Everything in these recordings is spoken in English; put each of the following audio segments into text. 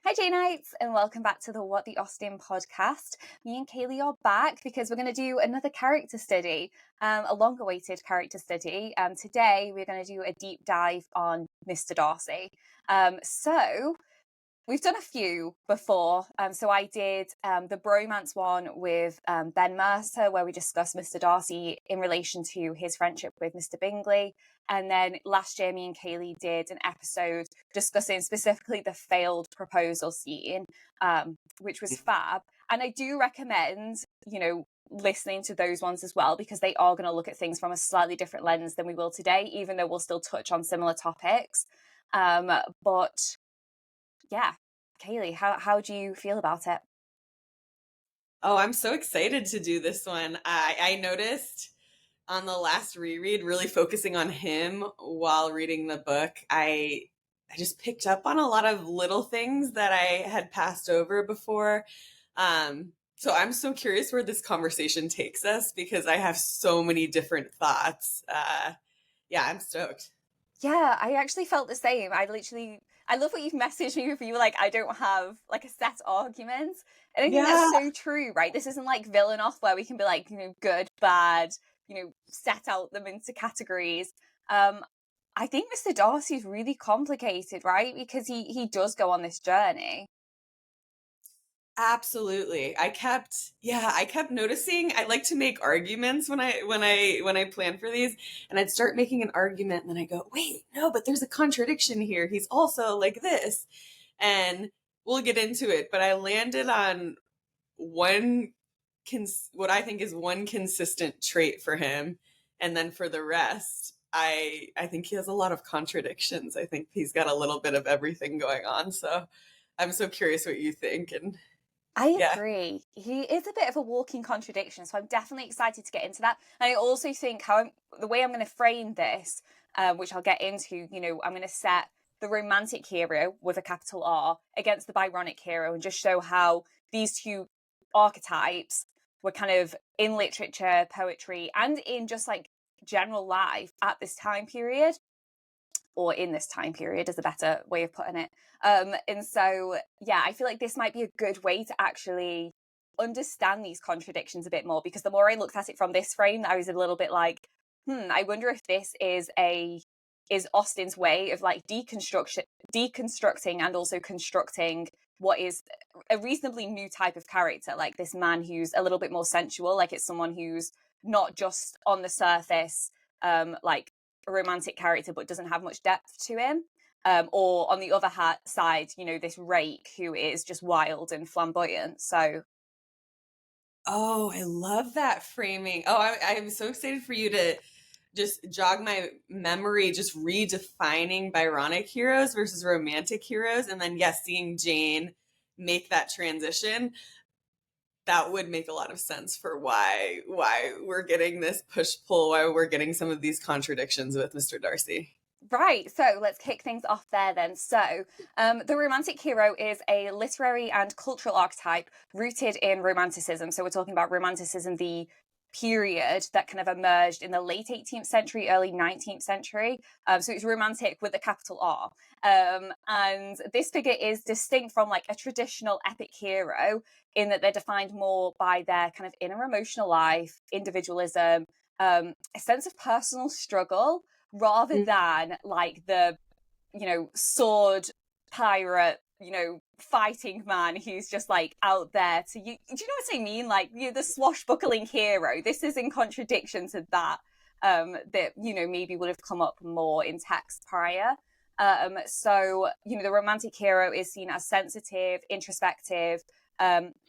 Hi, Janites, and welcome back to the What the Austen podcast. Me and Caily are back because we're going to do another character study, a long-awaited character study. Today, we're going to do a deep dive on Mr. Darcy. So we've done a few before. So I did the bromance one with Ben Mercer, where we discussed Mr. Darcy in relation to his friendship with Mr. Bingley. And then last year, me and Caily did an episode discussing specifically the failed proposal scene, which was fab. And I do recommend, listening to those ones as well, because they are going to look at things from a slightly different lens than we will today, even though we'll still touch on similar topics. But yeah, Caily, how do you feel about it? Oh, I'm so excited to do this one. I noticed on the last reread, really focusing on him while reading the book, I just picked up on a lot of little things that I had passed over before. So I'm so curious where this conversation takes us because I have so many different thoughts. Yeah, I'm stoked. Yeah, I actually felt the same. I love what you've messaged me with. You were like, I don't have like a set argument. And I think Yeah. that's so true, right? This isn't like villain off where we can be like, good, bad, set out them into categories. I think Mr. Darcy's really complicated, right? Because he does go on this journey. Absolutely. I kept noticing I like to make arguments when I plan for these, and I'd start making an argument and then I go, "Wait, no, but there's a contradiction here. He's also like this." And we'll get into it, but I landed on one what I think is one consistent trait for him, and then for the rest, I think he has a lot of contradictions. I think he's got a little bit of everything going on. So I'm so curious what you think. And I yeah. agree. He is a bit of a walking contradiction, so I'm definitely excited to get into that. And I also think the way I'm going to frame this, which I'll get into, I'm going to set the romantic hero with a capital R against the Byronic hero and just show how these two archetypes were kind of in literature, poetry, and in just like general life at this time period, or in this time period is a better way of putting it. And so, yeah, I feel like this might be a good way to actually understand these contradictions a bit more, because the more I looked at it from this frame, I was a little bit like, I wonder if this is Austen's way of like deconstructing and also constructing what is a reasonably new type of character, like this man who's a little bit more sensual, like it's someone who's not just on the surface, like a romantic character but doesn't have much depth to him, or on the other side, this rake who is just wild and flamboyant. So Oh, I love that framing. Oh, I'm so excited for you to just jog my memory, just redefining Byronic heroes versus romantic heroes. And then, yes, seeing Jane make that transition, that would make a lot of sense for why we're getting this push-pull, why we're getting some of these contradictions with Mr. Darcy. right, so let's kick things off there then. So the romantic hero is a literary and cultural archetype rooted in romanticism. So we're talking about romanticism, the period that kind of emerged in the late 18th century, early 19th century. So it's romantic with a capital R. And this figure is distinct from like a traditional epic hero in that they're defined more by their kind of inner emotional life, individualism, a sense of personal struggle, rather than like the, sword pirate, fighting man who's just like out there to you. Do you know what I mean? Like, the swashbuckling hero. This is in contradiction to that, that, maybe would have come up more in text prior. So, the romantic hero is seen as sensitive, introspective,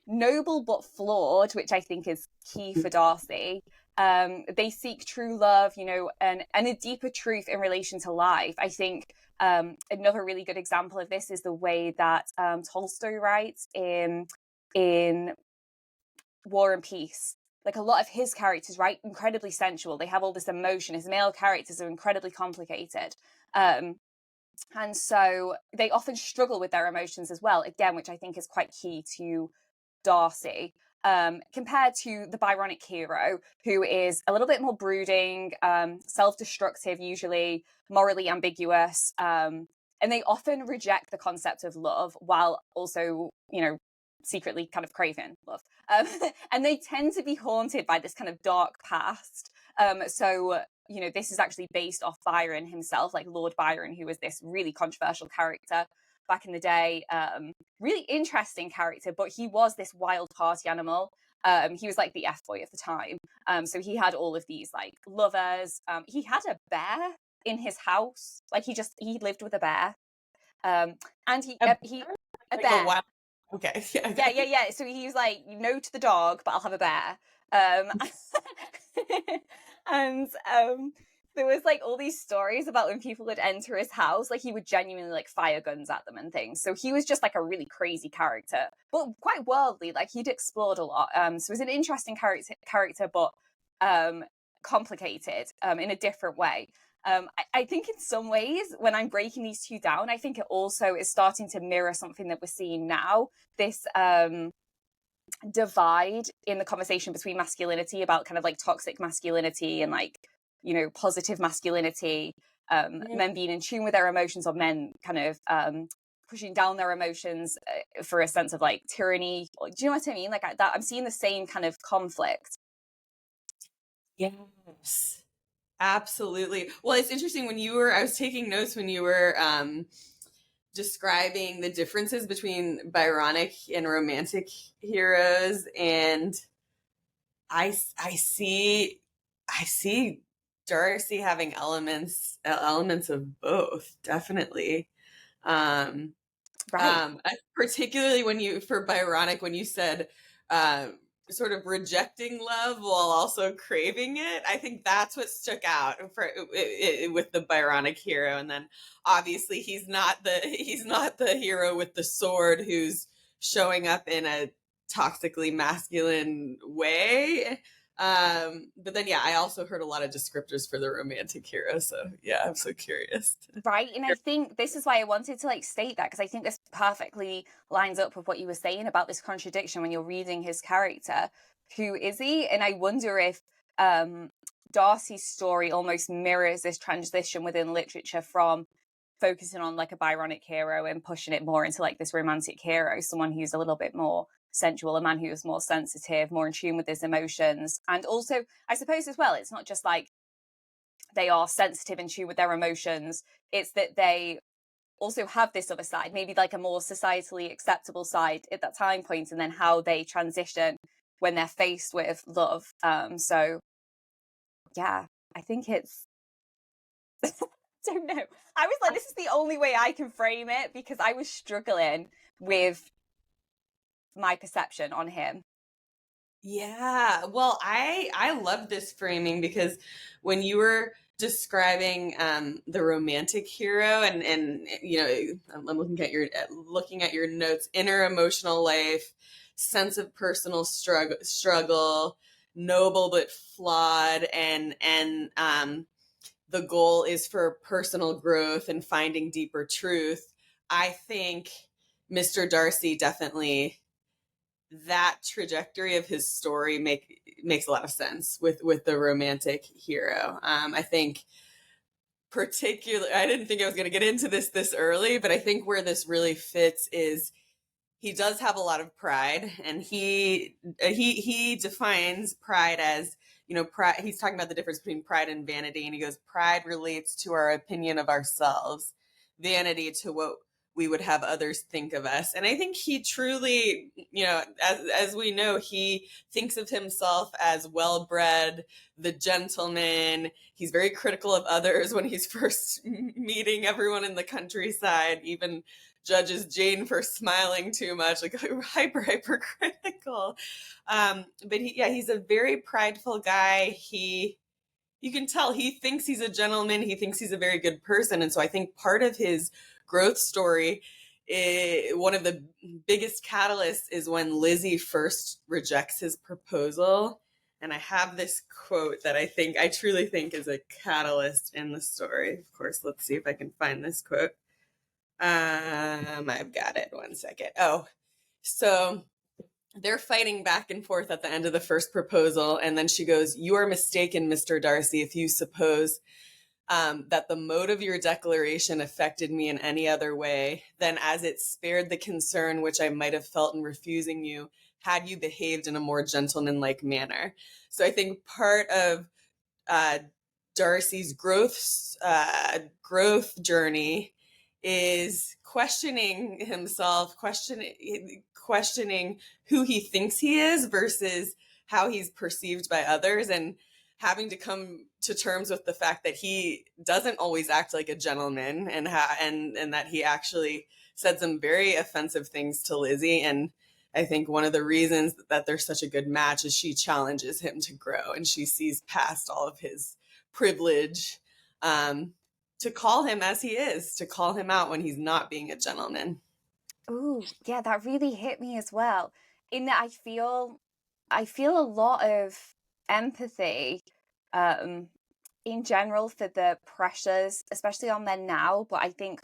noble but flawed, which I think is key for Darcy. They seek true love, and a deeper truth in relation to life. I think another really good example of this is the way that Tolstoy writes in War and Peace. Like, a lot of his characters, right, incredibly sensual. They have all this emotion. His male characters are incredibly complicated. And so they often struggle with their emotions as well, again, which I think is quite key to Darcy, compared to the Byronic hero, who is a little bit more brooding, self-destructive, usually morally ambiguous, and they often reject the concept of love while also, you know, secretly kind of craving love. And they tend to be haunted by this kind of dark past. So, you know, this is actually based off Byron himself, like Lord Byron, who was this really controversial character back in the day. Really interesting character, but he was this wild party animal. He was like the F-boy of the time. So he had all of these like lovers. He had a bear in his house. Like he lived with a bear. And he a like bear. a wild. Okay. Yeah. Yeah. So he's like, no to the dog, but I'll have a bear. And there was like all these stories about when people would enter his house, like he would genuinely like fire guns at them and things. So he was just like a really crazy character, but quite worldly. Like he'd explored a lot. So it was an interesting character, but complicated in a different way. I think in some ways, when I'm breaking these two down, I think it also is starting to mirror something that we're seeing now. This divide in the conversation between masculinity, about kind of like toxic masculinity and like, you know, positive masculinity, men being in tune with their emotions, or men kind of pushing down their emotions for a sense of like tyranny. Do you know what I mean? Like that, I'm seeing the same kind of conflict. Yes. Absolutely. Well, it's interesting I was taking notes when you were describing the differences between Byronic and romantic heroes, and I see Darcy having elements of both, definitely. Right. Particularly for Byronic, when you said sort of rejecting love while also craving it, I think that's what stuck out with the Byronic hero. And then obviously he's not the hero with the sword who's showing up in a toxically masculine way. But then, yeah, I also heard a lot of descriptors for the romantic hero. So yeah, I'm so curious. Right. And I think this is why I wanted to like state that, because I think this perfectly lines up with what you were saying about this contradiction when you're reading his character. Who is he? And I wonder if Darcy's story almost mirrors this transition within literature from focusing on like a Byronic hero and pushing it more into like this romantic hero, someone who's a little bit more sensual, a man who is more sensitive, more in tune with his emotions. And also, I suppose as well, it's not just like they are sensitive and in tune with their emotions, it's that they also have this other side, maybe like a more societally acceptable side at that time point, and then how they transition when they're faced with love. So yeah, I think it's don't know. I was like, this is the only way I can frame it, because I was struggling with my perception on him. Yeah, well, I love this framing, because when you were describing the romantic hero, and you know, I'm looking at your notes: inner emotional life, sense of personal struggle, noble but flawed, and the goal is for personal growth and finding deeper truth. I think Mr. Darcy definitely, that trajectory of his story makes a lot of sense with the romantic hero. I think I didn't think I was going to get into this early, but I think where this really fits is he does have a lot of pride, and he defines pride as, you know, pride. He's talking about the difference between pride and vanity, and he goes, pride relates to our opinion of ourselves, vanity to what we would have others think of us. And I think he truly, you know, as we know, he thinks of himself as well-bred, the gentleman. He's very critical of others when he's first meeting everyone in the countryside, even judges Jane for smiling too much, like hypercritical. But he's a very prideful guy. You can tell he thinks he's a gentleman. He thinks he's a very good person. And so I think part of his growth story, one of the biggest catalysts, is when Lizzie first rejects his proposal. And I have this quote that I truly think is a catalyst in the story. Of course, let's see if I can find this quote. I've got it. 1 second. Oh, so they're fighting back and forth at the end of the first proposal, and then she goes, "You are mistaken, Mr. Darcy, if you suppose that the mode of your declaration affected me in any other way than as it spared the concern which I might have felt in refusing you had you behaved in a more gentlemanlike manner. So I think part of uh, Darcy's growth journey is questioning himself, questioning who he thinks he is versus how he's perceived by others, and having to come to terms with the fact that he doesn't always act like a gentleman, and that he actually said some very offensive things to Lizzie. And I think one of the reasons that they're such a good match is she challenges him to grow, and she sees past all of his privilege, to call him as he is, to call him out when he's not being a gentleman. Ooh, yeah, that really hit me as well. In that I feel a lot of empathy in general for the pressures, especially on men now, but I think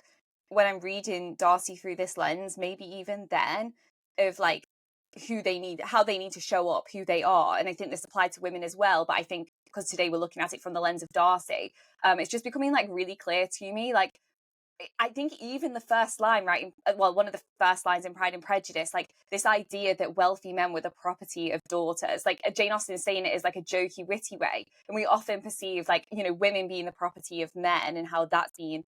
when I'm reading Darcy through this lens, maybe even then, of like how they need to show up, who they are. And I think this applied to women as well, but I think because today we're looking at it from the lens of Darcy, it's just becoming like really clear to me. Like, I think even the first line, right? Well, one of the first lines in Pride and Prejudice, like this idea that wealthy men were the property of daughters, like Jane Austen saying it is like a jokey, witty way. And we often perceive like, women being the property of men and how that's been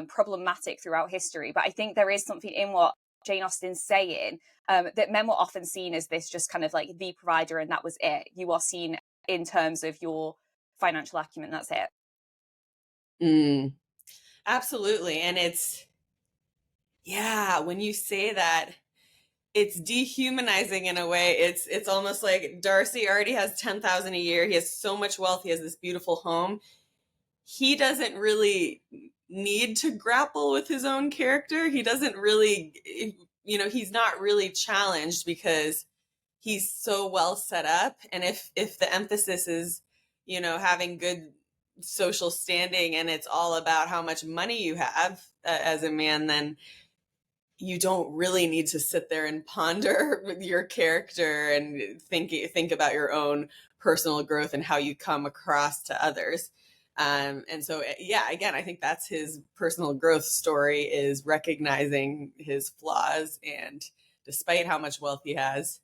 problematic throughout history. But I think there is something in what Jane Austen's saying, that men were often seen as this just kind of like the provider, and that was it. You are seen in terms of your financial acumen, that's it. Absolutely. And when you say that, it's dehumanizing in a way. It's almost like Darcy already has 10,000 a year. He has so much wealth. He has this beautiful home. He doesn't really need to grapple with his own character. He doesn't really, he's not really challenged because he's so well set up. And if the emphasis is, having good social standing, and it's all about how much money you have as a man, then you don't really need to sit there and ponder with your character and think about your own personal growth and how you come across to others. And so, again, I think that's his personal growth story, is recognizing his flaws, and despite how much wealth he has,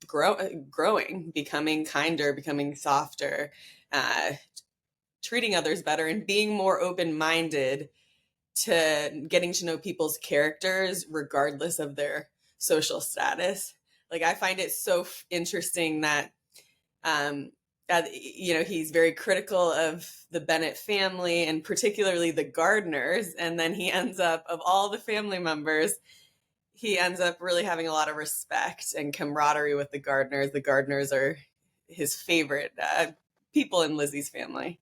growing, becoming kinder, becoming softer, treating others better, and being more open-minded to getting to know people's characters regardless of their social status. Like, I find it so interesting that he's very critical of the Bennet family, and particularly the Gardners, and then he ends up, of all the family members, he ends up really having a lot of respect and camaraderie with the Gardners. The Gardners are his favorite people in Lizzie's family.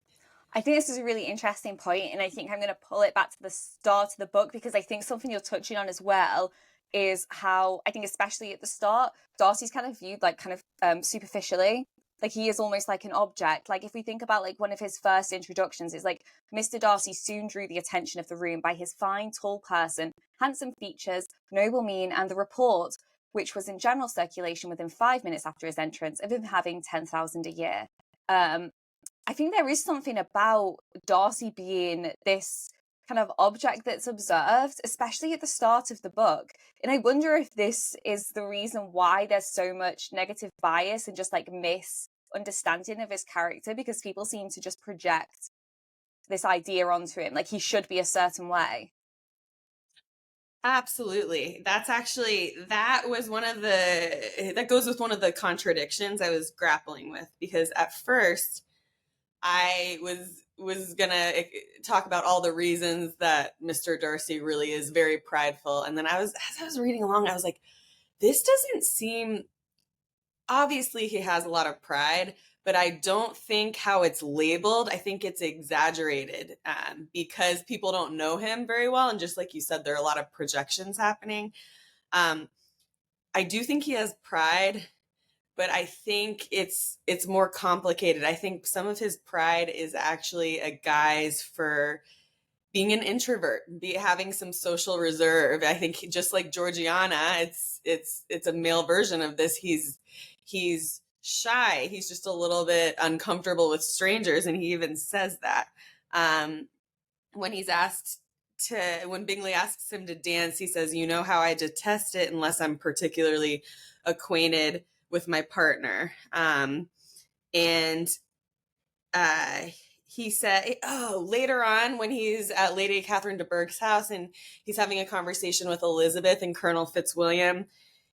I think this is a really interesting point, and I think I'm going to pull it back to the start of the book, because I think something you're touching on as well is how, I think especially at the start, Darcy's kind of viewed like kind of superficially. Like, he is almost like an object. Like, if we think about like one of his first introductions, it's like Mr. Darcy soon drew the attention of the room by his fine, tall person, handsome features, noble mien, and the report, which was in general circulation within 5 minutes after his entrance, of him having 10,000 a year. I think there is something about Darcy being this kind of object that's observed, especially at the start of the book. And I wonder if this is the reason why there's so much negative bias and just like misunderstanding of his character, because people seem to just project this idea onto him, like he should be a certain way. Absolutely. That goes with one of the contradictions I was grappling with, because at first I was gonna talk about all the reasons that Mr. Darcy really is very prideful, and then as I was reading along, I was like, this doesn't seem, obviously he has a lot of pride, but I don't think how it's labeled, I think it's exaggerated, because people don't know him very well, and just like you said, there are a lot of projections happening. I do think he has pride, but I think it's more complicated. I think some of his pride is actually a guise for being an introvert, having some social reserve. I think just like Georgiana, it's a male version of this. He's shy. He's just a little bit uncomfortable with strangers. And he even says that. When he's asked when Bingley asks him to dance, he says, you know how I detest it unless I'm particularly acquainted with my partner. And he said, later on when he's at Lady Catherine de Bourgh's house and he's having a conversation with Elizabeth and Colonel Fitzwilliam,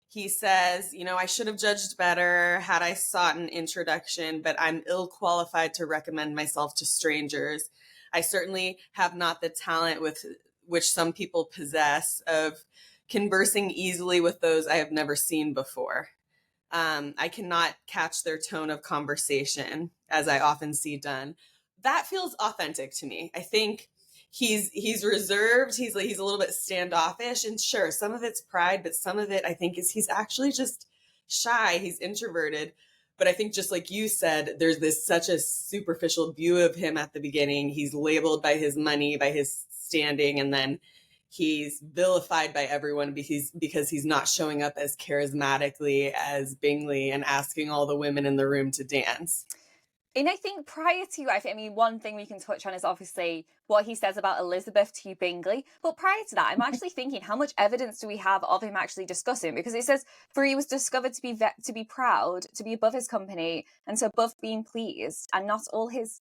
he says, I should have judged better had I sought an introduction, but I'm ill qualified to recommend myself to strangers. I certainly have not the talent with which some people possess of conversing easily with those I have never seen before. I cannot catch their tone of conversation, as I often see done. That feels authentic to me. I think he's reserved. He's a little bit standoffish, and sure, some of it's pride, but some of it I think is he's actually just shy. He's introverted. But I think just like you said, there's such a superficial view of him at the beginning. He's labeled by his money, by his standing, and then he's vilified by everyone because he's not showing up as charismatically as Bingley and asking all the women in the room to dance. And I think prior to, I mean, one thing we can touch on is obviously what he says about Elizabeth to Bingley. But prior to that, I'm actually thinking, how much evidence do we have of him actually discussing? Because it says, for he was discovered to be proud, to be above his company, and to above being pleased, and not all his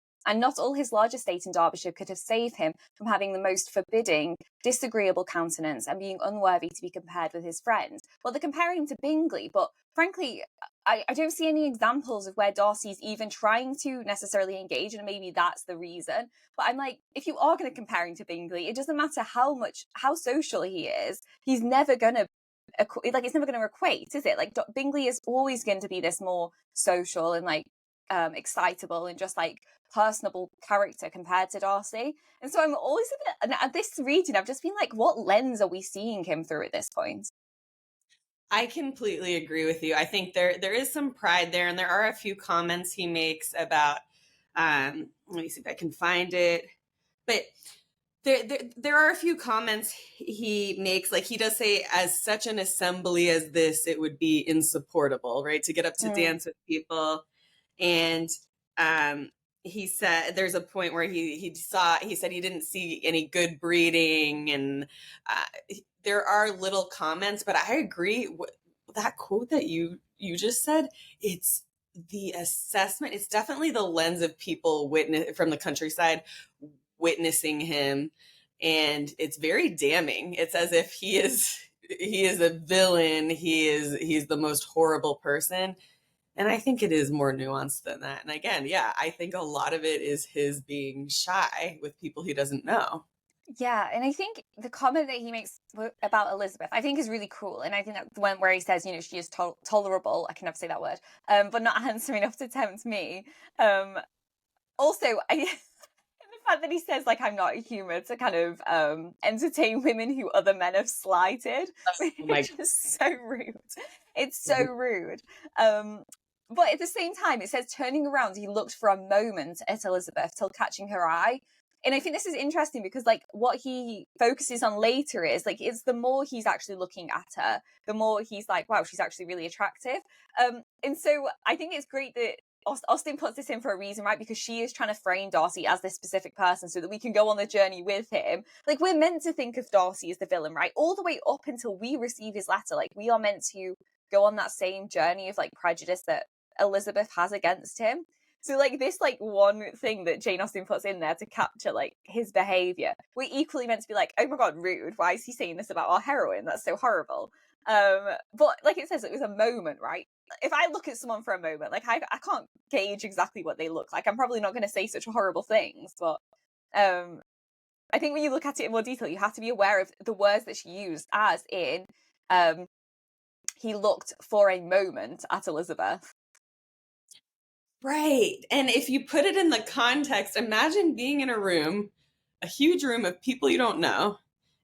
large estate in Derbyshire could have saved him from having the most forbidding, disagreeable countenance and being unworthy to be compared with his friend. Well, they're comparing him to Bingley, but frankly, I don't see any examples of where Darcy's even trying to necessarily engage, and maybe that's the reason. But I'm like, if you are going to compare him to Bingley, it doesn't matter how social he is, he's never going to, it's never going to equate, is it? Like, Bingley is always going to be this more social and excitable and just personable character compared to Darcy. And so I'm always at this reading, I've just been like, what lens are we seeing him through at this point? I completely agree with you. I think there is some pride there, and there are a few comments he makes about let me see if I can find it. But there are a few comments he makes, like he does say, as such an assembly as this, it would be insupportable, right? To get up to dance with people. And he said there's a point where he said he didn't see any good breeding, and there are little comments, but I agree with that quote that you just said. It's the assessment. It's definitely the lens of people from the countryside witnessing him, and it's very damning. It's as if he is a villain. He's the most horrible person. And I think it is more nuanced than that. And again, yeah, I think a lot of it is his being shy with people he doesn't know. Yeah, and I think the comment that he makes about Elizabeth, I think is really cool. And I think that the one where he says, she is tolerable, I can never say that word, but not handsome enough to tempt me. Also, the fact that he says, I'm not a humour to kind of entertain women who other men have slighted, which is so rude. It's so rude. But at the same time, it says, turning around, he looked for a moment at Elizabeth till catching her eye. And I think this is interesting because, what he focuses on later is, it's the more he's actually looking at her, the more he's like, wow, she's actually really attractive. And so I think it's great that Austen puts this in for a reason, right? Because she is trying to frame Darcy as this specific person so that we can go on the journey with him. We're meant to think of Darcy as the villain, right? All the way up until we receive his letter. We are meant to go on that same journey of, prejudice that Elizabeth has against him. So this one thing that Jane Austen puts in there to capture his behavior, we're equally meant to be oh my god, rude, why is he saying this about our heroine? That's so horrible. But it says, it was a moment, right? If I look at someone for a moment, I can't gauge exactly what they look like. I'm probably not going to say such horrible things, but I think when you look at it in more detail, you have to be aware of the words that she used, as in he looked for a moment at Elizabeth. Right. And if you put it in the context, imagine being in a huge room of people you don't know.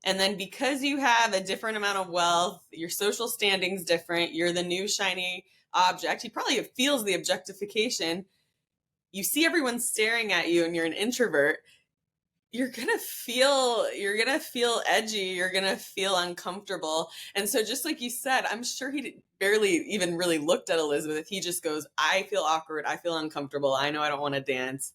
And then because you have a different amount of wealth, your social standing's different, you're the new shiny object. He probably feels the objectification. You see everyone staring at you and you're an introvert. you're gonna feel edgy, you're gonna feel uncomfortable. And so just like you said, I'm sure he barely even really looked at Elizabeth. He just goes, I feel awkward, I feel uncomfortable, I know I don't want to dance.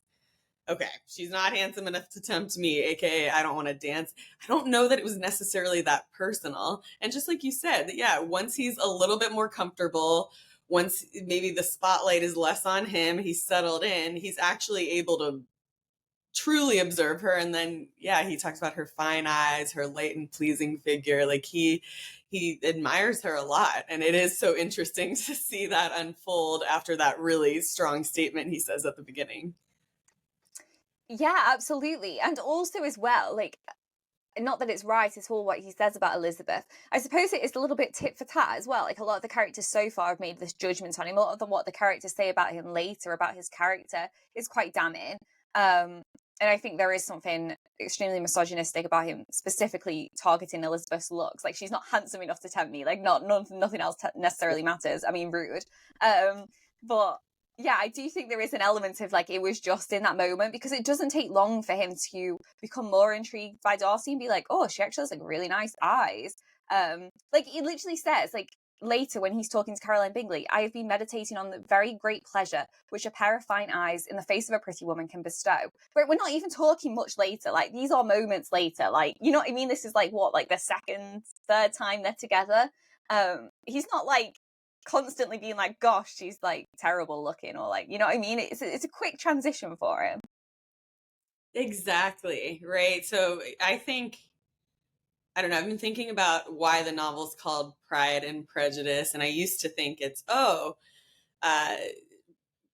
Okay, she's not handsome enough to tempt me, aka I don't want to dance. I don't know that it was necessarily that personal. And just like you said, yeah, once he's a little bit more comfortable, once maybe the spotlight is less on him, he's settled in, he's actually able to truly observe her. And then yeah, he talks about her fine eyes, her light and pleasing figure. Like he admires her a lot, and it is so interesting to see that unfold after that really strong statement he says at the beginning. Yeah, absolutely. And also as well, like, not that it's right at all what he says about Elizabeth. I suppose it is a little bit tit for tat as well. Like, a lot of the characters so far have made this judgment on him. A lot of what the characters say about him later, about his character, is quite damning. And I think there is something extremely misogynistic about him, specifically targeting Elizabeth's looks. Like, she's not handsome enough to tempt me. Like, nothing else necessarily matters. I mean, rude. But yeah, I do think there is an element of like, it was just in that moment, because it doesn't take long for him to become more intrigued by Darcy and be like, oh, she actually has like really nice eyes. Like, he literally says, like, later when he's talking to Caroline Bingley, I have been meditating on the very great pleasure which a pair of fine eyes in the face of a pretty woman can bestow. But we're not even talking much later. Like, these are moments later. Like, you know what I mean? This is like, what, like the second, third time they're together. He's not like constantly being like, gosh, she's like terrible looking, or like, you know what I mean? It's a quick transition for him. Exactly, right? So I think, I don't know, I've been thinking about why the novel's called Pride and Prejudice, and I used to think it's, uh,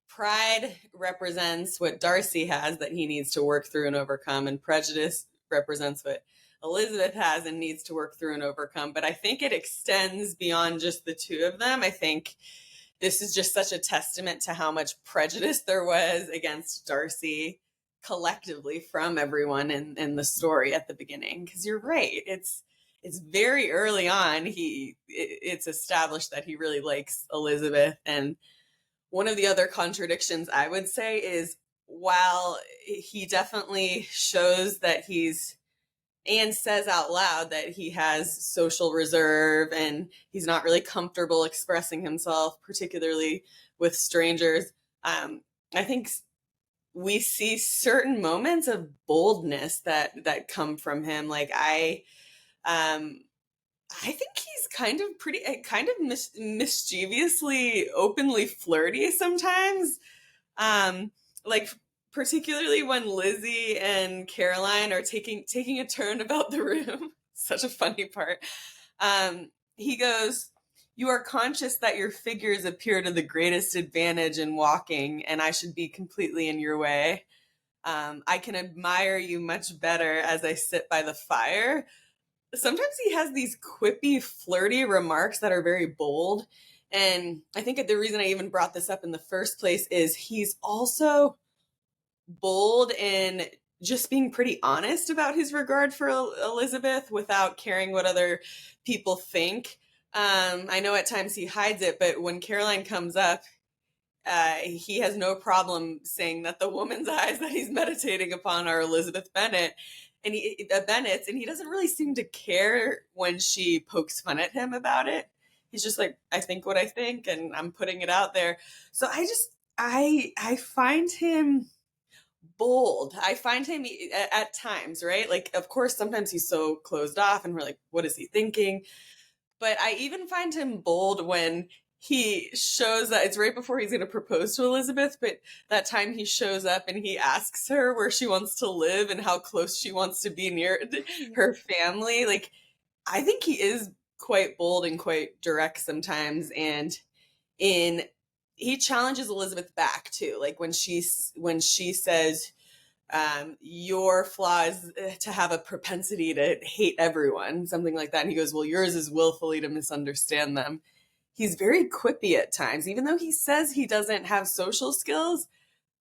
pride represents what Darcy has that he needs to work through and overcome, and prejudice represents what Elizabeth has and needs to work through and overcome. But I think it extends beyond just the two of them. I think this is just such a testament to how much prejudice there was against Darcy collectively from everyone in the story at the beginning. Because you're right, it's very early on it's established that he really likes Elizabeth. And one of the other contradictions I would say is, while he definitely shows that he's, and says out loud that he has social reserve and he's not really comfortable expressing himself, particularly with strangers, I think we see certain moments of boldness that come from him. Like, I think he's kind of mischievously, openly flirty sometimes. Like, particularly when Lizzie and Caroline are taking a turn about the room. Such a funny part. He goes, "You are conscious that your figures appear to the greatest advantage in walking, and I should be completely in your way. I can admire you much better as I sit by the fire." Sometimes he has these quippy, flirty remarks that are very bold. And I think the reason I even brought this up in the first place is he's also bold in just being pretty honest about his regard for Elizabeth without caring what other people think. I know at times he hides it, but when Caroline comes up, he has no problem saying that the woman's eyes that he's meditating upon are Elizabeth Bennet, and Bennett's, and he doesn't really seem to care when she pokes fun at him about it. He's just like, I think what I think, and I'm putting it out there. So I find him bold. I find him at times, right? Like, of course, sometimes he's so closed off, and we're like, what is he thinking? But I even find him bold when he shows that it's right before he's going to propose to Elizabeth, but that time he shows up and he asks her where she wants to live and how close she wants to be near her family. Like, I think he is quite bold and quite direct sometimes. And in he challenges Elizabeth back too. Like, when she says, your flaw is to have a propensity to hate everyone, something like that. And he goes, well, yours is willfully to misunderstand them. He's very quippy at times. Even though he says he doesn't have social skills,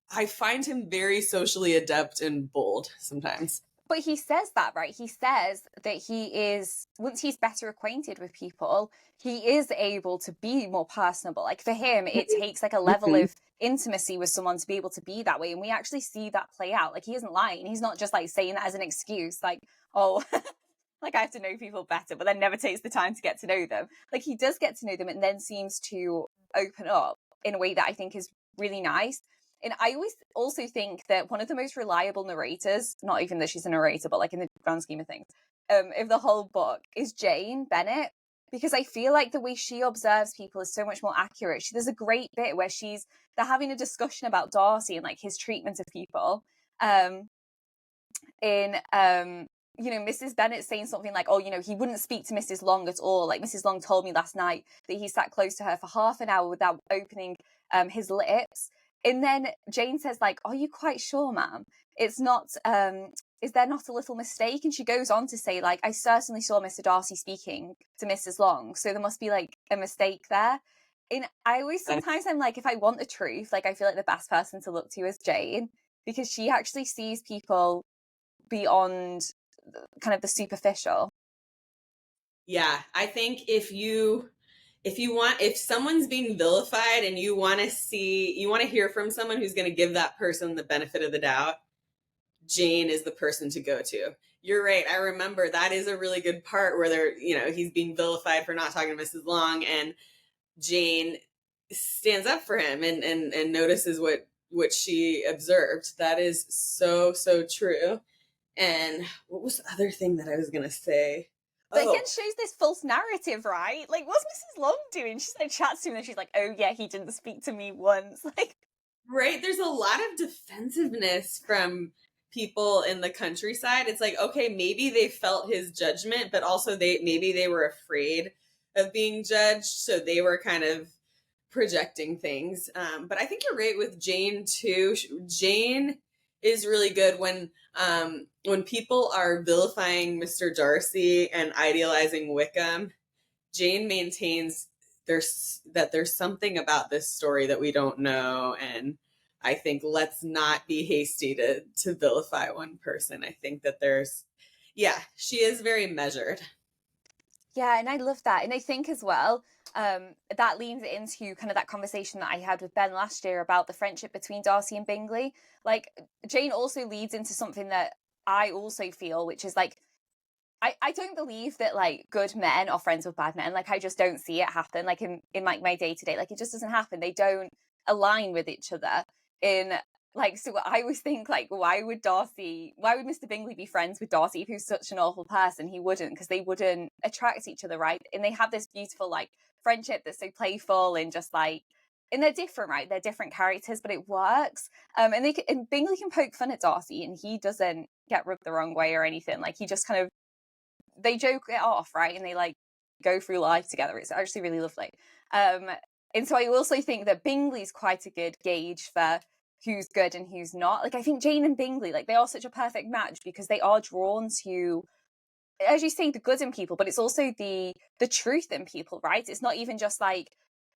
I find him very socially adept and bold sometimes. But he says that, right? He says that he is, once he's better acquainted with people, he is able to be more personable. Like for him, it takes like a level of intimacy with someone to be able to be that way. And we actually see that play out. Like he isn't lying. He's not just like saying that as an excuse, like, oh, like I have to know people better, but then never takes the time to get to know them. Like he does get to know them and then seems to open up in a way that I think is really nice. And I always also think that one of the most reliable narrators, not even that she's a narrator, but like in the grand scheme of things, of the whole book is Jane Bennett, because I feel like the way she observes people is so much more accurate. There's a great bit where they're having a discussion about Darcy and like his treatment of people. Mrs. Bennet saying something like, oh, he wouldn't speak to Mrs. Long at all. Like Mrs. Long told me last night that he sat close to her for half an hour without opening his lips. And then Jane says, like, are you quite sure, ma'am? It's not, is there not a little mistake? And she goes on to say, like, I certainly saw Mr. Darcy speaking to Mrs. Long, so there must be, like, a mistake there. And I always, sometimes I'm like, if I want the truth, like, I feel like the best person to look to is Jane, because she actually sees people beyond kind of the superficial. Yeah, I think if someone's being vilified and you want to hear from someone who's going to give that person the benefit of the doubt, Jane is the person to go to. You're right. I remember that is a really good part where he's being vilified for not talking to Mrs. Long, and Jane stands up for him and notices what she observed. That is so, so true. And what was the other thing that I was going to say? But again, shows this false narrative, right? Like, what's Mrs. Long doing? She's like chats to him and she's like, oh yeah, he didn't speak to me once. Like, right, there's a lot of defensiveness from people in the countryside. It's like, okay, maybe they felt his judgment, but also maybe they were afraid of being judged, so they were kind of projecting things. But I think you're right with Jane too. Jane is really good when people are vilifying Mr. Darcy and idealizing Wickham. Jane maintains there's something about this story that we don't know, and I think let's not be hasty to vilify one person. I think that she is very measured. Yeah, and I love that. And I think as well, that leans into kind of that conversation that I had with Ben last year about the friendship between Darcy and Bingley. Like, Jane also leads into something that I also feel, which is like, I don't believe that like good men are friends with bad men. Like, I just don't see it happen. Like in like my day to day, like it just doesn't happen. They don't align with each other in like, so I always think like, why would Mr. Bingley be friends with Darcy if he was such an awful person? He wouldn't, because they wouldn't attract each other, right? And they have this beautiful like friendship that's so playful and just like, and they're different, right? They're different characters, but it works. And Bingley can poke fun at Darcy and he doesn't get rubbed the wrong way or anything. Like he just kind of, they joke it off, right? And they like go through life together. It's actually really lovely. And so I also think that Bingley's quite a good gauge for who's good and who's not. Like I think Jane and Bingley, like they are such a perfect match because they are drawn to, as you say, the good in people, but it's also the truth in people, right? It's not even just like,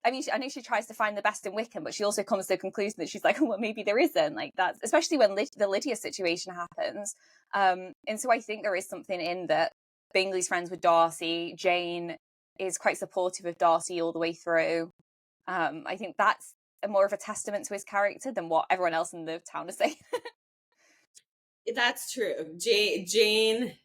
I mean, I know she tries to find the best in Wickham, but she also comes to the conclusion that she's like, oh, well, maybe there isn't. Like that's, especially when the Lydia situation happens. And so I think there is something in that Bingley's friends with Darcy. Jane is quite supportive of Darcy all the way through. I think that's more of a testament to his character than what everyone else in the town is saying. That's true. Jane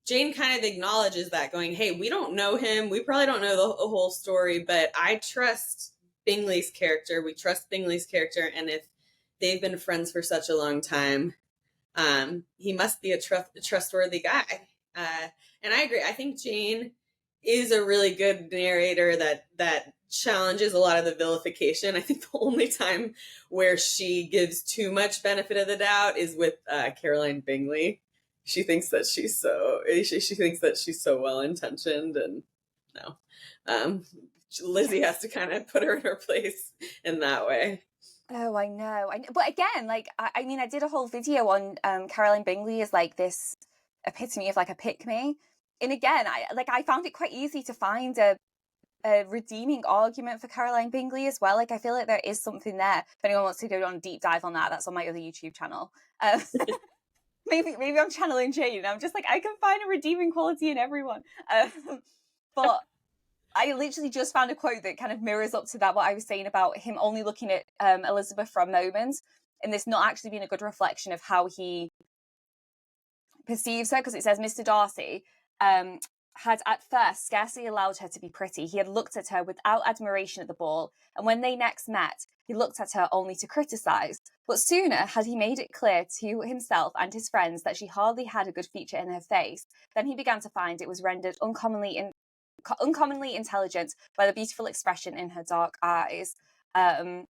kind of acknowledges that, going, hey, we don't know him. We probably don't know the whole story, but I trust Bingley's character. We trust Bingley's character. And if they've been friends for such a long time, he must be a trustworthy guy. And I agree. I think Jane is a really good narrator that challenges a lot of the vilification. I think the only time where she gives too much benefit of the doubt is with Caroline Bingley. She thinks that she's so well intentioned, and no, Lizzie has to kind of put her in her place in that way. Oh, I know. But again, like I mean, I did a whole video on Caroline Bingley as like this epitome of like a pick-me, and again, I found it quite easy to find a redeeming argument for Caroline Bingley as well. Like I feel like there is something there. If anyone wants to go on a deep dive on that, that's on my other YouTube channel. maybe I'm channeling Jane, and I'm just like, I can find a redeeming quality in everyone. But I literally just found a quote that kind of mirrors up to that, what I was saying about him only looking at Elizabeth for a moment, and this not actually being a good reflection of how he perceives her, because it says Mr. Darcy had at first scarcely allowed her to be pretty. He had looked at her without admiration at the ball, and when they next met, he looked at her only to criticise. But sooner had he made it clear to himself and his friends that she hardly had a good feature in her face, than he began to find it was rendered uncommonly intelligent by the beautiful expression in her dark eyes. And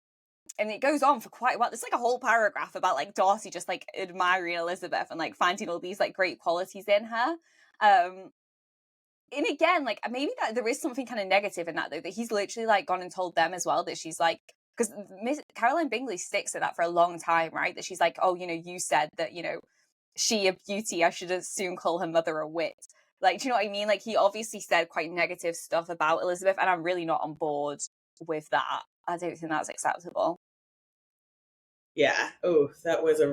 it goes on for quite a while. There's like a whole paragraph about like Darcy just like admiring Elizabeth and like finding all these like great qualities in her. And again, like maybe that there is something kind of negative in that though, that he's literally like gone and told them as well that she's like, because Miss Caroline Bingley sticks at that for a long time, right? That she's like, oh, you said that, she a beauty, I should as soon call her mother a wit. Like, do you know what I mean? Like, he obviously said quite negative stuff about Elizabeth, and I'm really not on board with that. I don't think that's acceptable. Yeah. Oh, that was a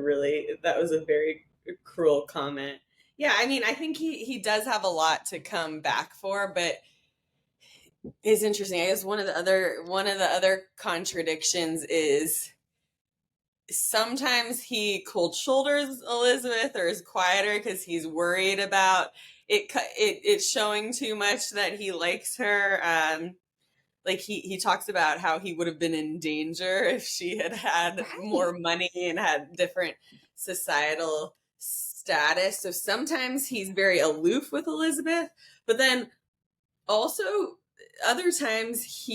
very cruel comment. Yeah, I mean, I think he does have a lot to come back for, but it's interesting. I guess one of the other contradictions is sometimes he cold shoulders Elizabeth or is quieter because he's worried about it showing too much that he likes her. Like he talks about how he would have been in danger if she had more money and had different societal status. So sometimes he's very aloof with Elizabeth, but then also other times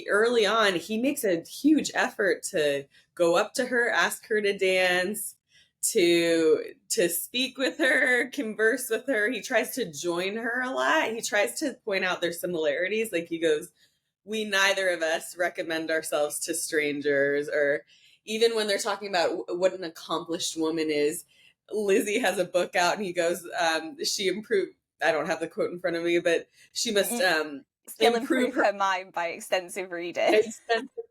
early on he makes a huge effort to go up to her, ask her to dance, to speak with her, converse with her. He tries to join her a lot. He tries to point out their similarities. Like he goes, we neither of us recommend ourselves to strangers. Or even when they're talking about what an accomplished woman is, Lizzie has a book out and he goes, she improved, I don't have the quote in front of me, but she must still improve her mind by extensive reading.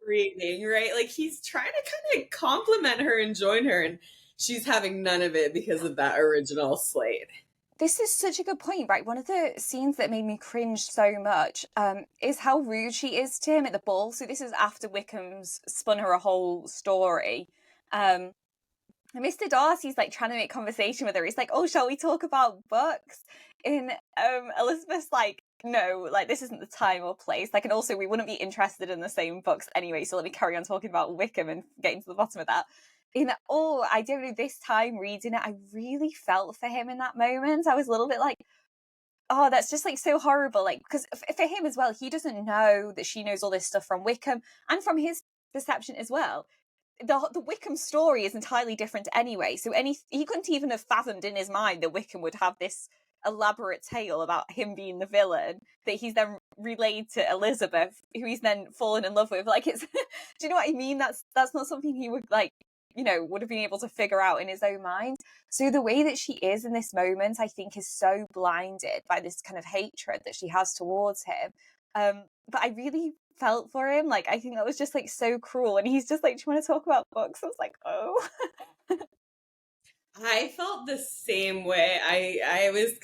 Right? Like he's trying to kind of compliment her and join her, and she's having none of it because of that original slate. This is such a good point, right? One of the scenes that made me cringe so much is how rude she is to him at the ball. So this is after Wickham's spun her a whole story. And Mr. Darcy's like trying to make conversation with her. He's like, oh, shall we talk about books? And Elizabeth's like, no, like this isn't the time or place. Like, and also we wouldn't be interested in the same books anyway. So let me carry on talking about Wickham and getting to the bottom of that. I don't know, this time reading it, I really felt for him in that moment. I was a little bit like, oh, that's just like so horrible. Like, because for him as well, he doesn't know that she knows all this stuff from Wickham and from his perception as well. The Wickham story is entirely different anyway. So he couldn't even have fathomed in his mind that Wickham would have this elaborate tale about him being the villain that he's then relayed to Elizabeth, who he's then fallen in love with. Like, it's, do you know what I mean? That's not something he would like, would have been able to figure out in his own mind. So the way that she is in this moment, I think, is so blinded by this kind of hatred that she has towards him. But I really felt for him. Like, I think that was just like so cruel. And he's just like, do you want to talk about books? I was like, oh. I felt the same way. I was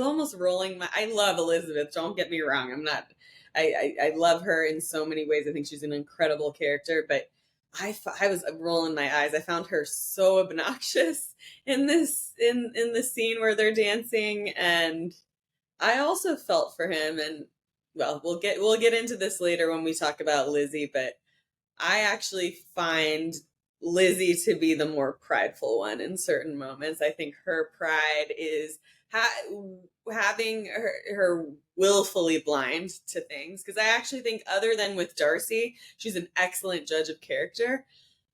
almost rolling I love Elizabeth, don't get me wrong. I love her in so many ways. I think she's an incredible character, but I was rolling my eyes. I found her so obnoxious in the scene where they're dancing, and I also felt for him. And well, we'll get into this later when we talk about Lizzie, but I actually find Lizzie to be the more prideful one in certain moments. I think her pride is having her willfully blind to things. Because I actually think, other than with Darcy, she's an excellent judge of character.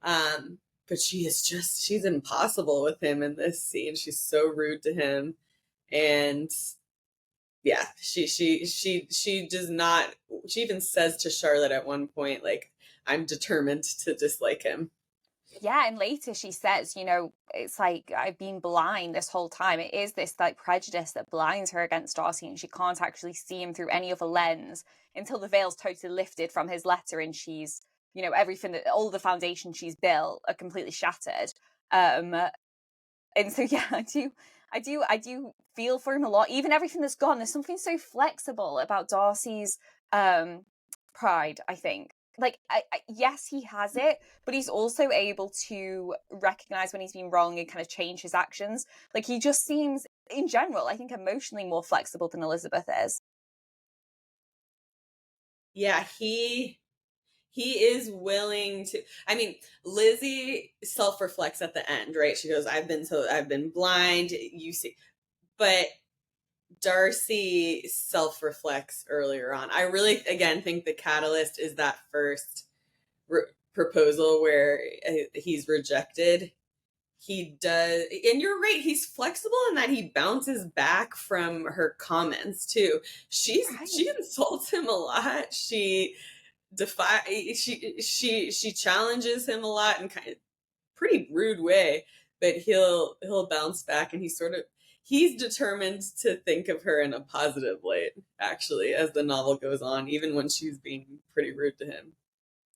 But she's impossible with him in this scene. She's so rude to him. And yeah, she does not, she even says to Charlotte at one point, like, I'm determined to dislike him. Yeah, and later she says, it's like, I've been blind this whole time. It is this like prejudice that blinds her against Darcy, and she can't actually see him through any other lens until the veil's totally lifted from his letter, and she's, everything, that all the foundations she's built are completely shattered. And so yeah, I do feel for him a lot. Even everything that's gone, there's something so flexible about Darcy's pride, I think. Like, yes, he has it, but he's also able to recognize when he's been wrong and kind of change his actions. Like, he just seems, in general, I think emotionally more flexible than Elizabeth is. Yeah, he is willing to. I mean, Lizzie self-reflects at the end, right? She goes, I've been blind, you see. But Darcy self-reflects earlier on. I really, again, think the catalyst is that first proposal where he's rejected. He does, and you're right, he's flexible in that he bounces back from her comments too. She insults him a lot. She she challenges him a lot in kind of pretty rude way, but he'll bounce back, and he's determined to think of her in a positive light, actually, as the novel goes on, even when she's being pretty rude to him.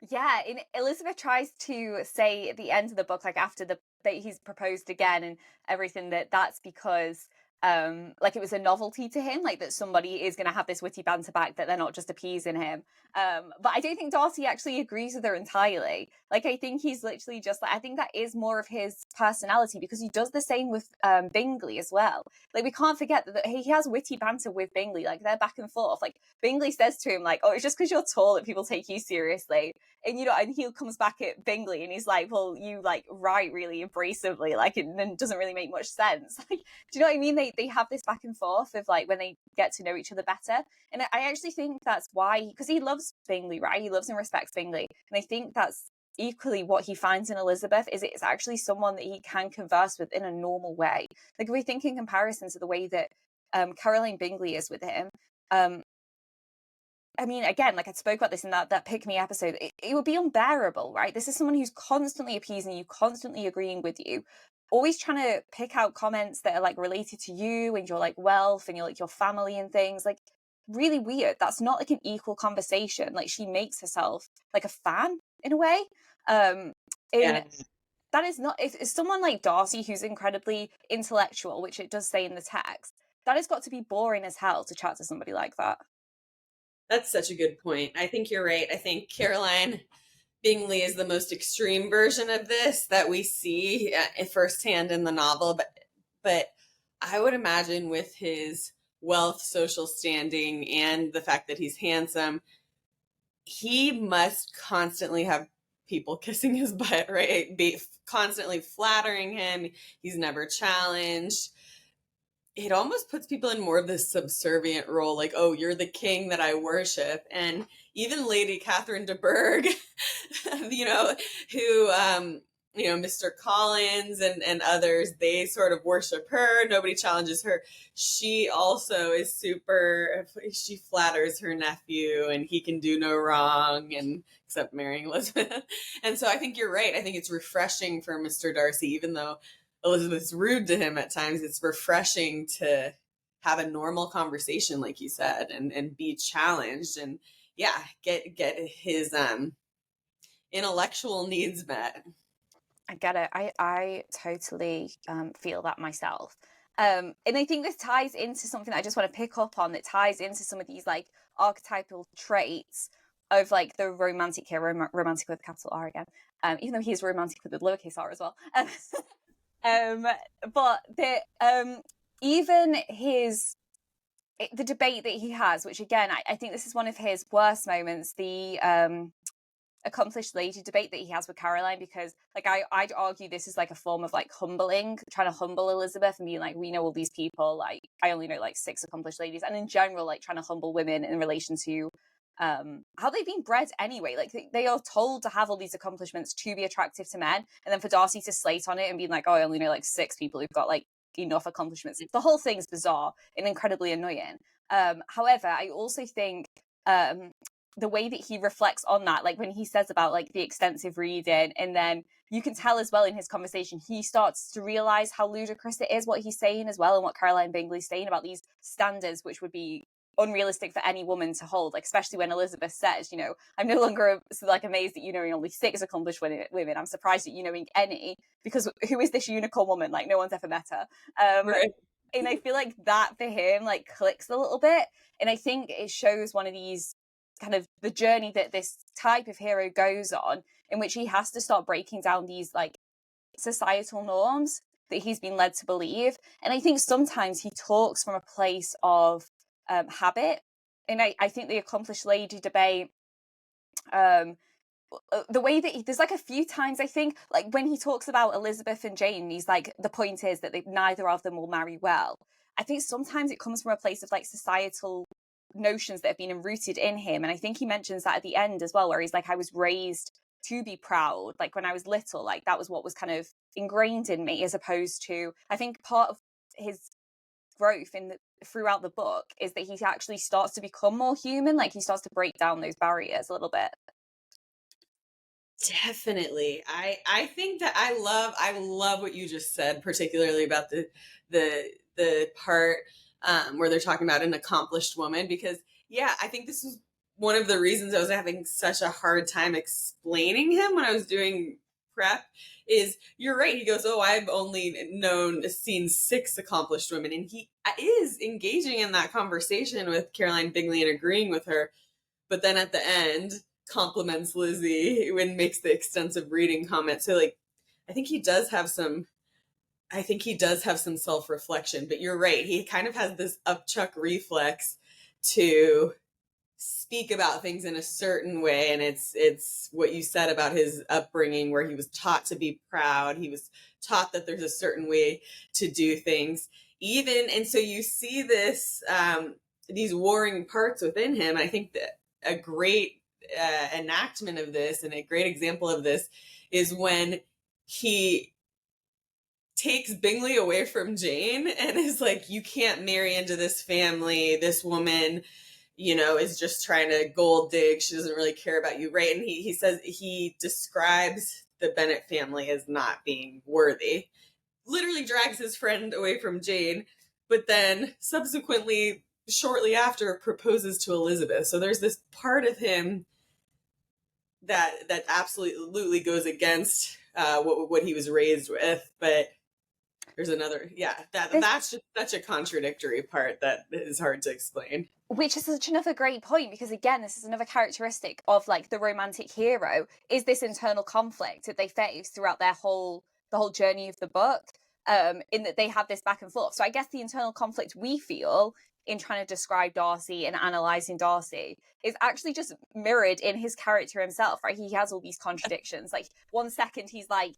Yeah, and Elizabeth tries to say at the end of the book, like after that he's proposed again and everything, that's because like it was a novelty to him, like that somebody is going to have this witty banter back, that they're not just appeasing him. But I don't think Darcy actually agrees with her entirely. Like, I think he's literally just like, I think that is more of his personality, because he does the same with Bingley as well. Like, we can't forget that he has witty banter with Bingley, like they're back and forth. Like, Bingley says to him, like, oh, it's just because you're tall that people take you seriously. And and he comes back at Bingley and he's like, well, you like write really abrasively, like it doesn't really make much sense. Like, do you know what I mean? They have this back and forth of like when they get to know each other better. And I actually think that's why, because he loves Bingley, right? He loves and respects Bingley. And I think that's equally what he finds in Elizabeth, is it's actually someone that he can converse with in a normal way. Like, if we think in comparison to the way that Caroline Bingley is with him, I mean, again, like I spoke about this in that Pick Me episode, it would be unbearable, right? This is someone who's constantly appeasing you, constantly agreeing with you, always trying to pick out comments that are like related to you and your like wealth and your family and things. Like, really weird. That's not like an equal conversation. Like, she makes herself like a fan in a way. And Yes. that is not, if someone like Darcy, who's incredibly intellectual, which it does say in the text, that has got to be boring as hell to chat to somebody like that. That's such a good point. I think you're right. I think Caroline Bingley is the most extreme version of this that we see firsthand in the novel. But I would imagine, with his wealth, social standing, and the fact that he's handsome, he must constantly have people kissing his butt, right? Be constantly flattering him. He's never challenged. It almost puts people in more of this subservient role, like, oh, you're the king that I worship. And even Lady Catherine de Bourgh, you know, who, Mr. Collins and others, they sort of worship her. Nobody challenges her. She also is she flatters her nephew, and he can do no wrong, and except marrying Elizabeth. And so I think you're right. I think it's refreshing for Mr. Darcy, even though Elizabeth's rude to him at times, it's refreshing to have a normal conversation, like you said, and be challenged, and get his intellectual needs met. I get it. I totally feel that myself. And I think this ties into something that I just want to pick up on, that ties into some of these like archetypal traits of like the romantic hero, romantic with a capital R again, even though he's romantic with a lowercase r as well. But even the debate that he has, which again, I think this is one of his worst moments, the accomplished lady debate that he has with Caroline, because like I'd argue this is like a form of like humbling, trying to humble Elizabeth and being like, we know all these people, like I only know like 6 accomplished ladies, and in general like trying to humble women in relation to how they've been bred anyway. Like they are told to have all these accomplishments to be attractive to men, and then for Darcy to slate on it and being like, oh, I only know like 6 people who've got like enough accomplishments, the whole thing's bizarre and incredibly annoying. However, I also think the way that he reflects on that, like when he says about like the extensive reading, and then you can tell as well in his conversation, he starts to realize how ludicrous it is what he's saying as well, and what Caroline Bingley's saying about these standards, which would be unrealistic for any woman to hold, like especially when Elizabeth says, you know, I'm no longer like amazed that you knowing only 6 accomplished women. I'm surprised at you knowing any, because who is this unicorn woman? Like no one's ever met her. Right. And I feel like that for him like clicks a little bit, and I think it shows one of these kind of the journey that this type of hero goes on, in which he has to start breaking down these like societal norms that he's been led to believe. And I think sometimes he talks from a place of habit. And I think the accomplished lady debate, the way that there's like a few times I think like when he talks about Elizabeth and Jane, he's like, the point is that neither of them will marry well. I think sometimes it comes from a place of like societal notions that have been rooted in him. And I think he mentions that at the end as well, where he's like, I was raised to be proud. Like when I was little, like that was what was kind of ingrained in me, as opposed to, I think part of his growth throughout the book is that he actually starts to become more human. Like he starts to break down those barriers a little bit. Definitely. I think that I love what you just said, particularly about the part where they're talking about an accomplished woman, because yeah, I think this was one of the reasons I was having such a hard time explaining him when I was doing prep. Is you're right. He goes, oh, I've only seen 6 accomplished women, and he is engaging in that conversation with Caroline Bingley and agreeing with her, but then at the end compliments Lizzie and makes the extensive reading comment. So like, I think he does have some self-reflection, but you're right. He kind of has this upchuck reflex to speak about things in a certain way. And it's what you said about his upbringing, where he was taught to be proud. He was taught that there's a certain way to do things and so you see this, these warring parts within him. I think that a great enactment of this and a great example of this is when he takes Bingley away from Jane and is like, you can't marry into this family. This woman, you know, is just trying to gold dig. She doesn't really care about you, right? And he says, he describes the Bennet family as not being worthy. Literally drags his friend away from Jane, but then subsequently, shortly after, proposes to Elizabeth. So there's this part of him that absolutely goes against what he was raised with, but there's another, that's just such a contradictory part that is hard to explain. Which is such another great point, because again, this is another characteristic of like the romantic hero, is this internal conflict that they face throughout the whole journey of the book, in that they have this back and forth. So I guess the internal conflict we feel in trying to describe Darcy and analysing Darcy is actually just mirrored in his character himself, right? He has all these contradictions. Like one second he's like,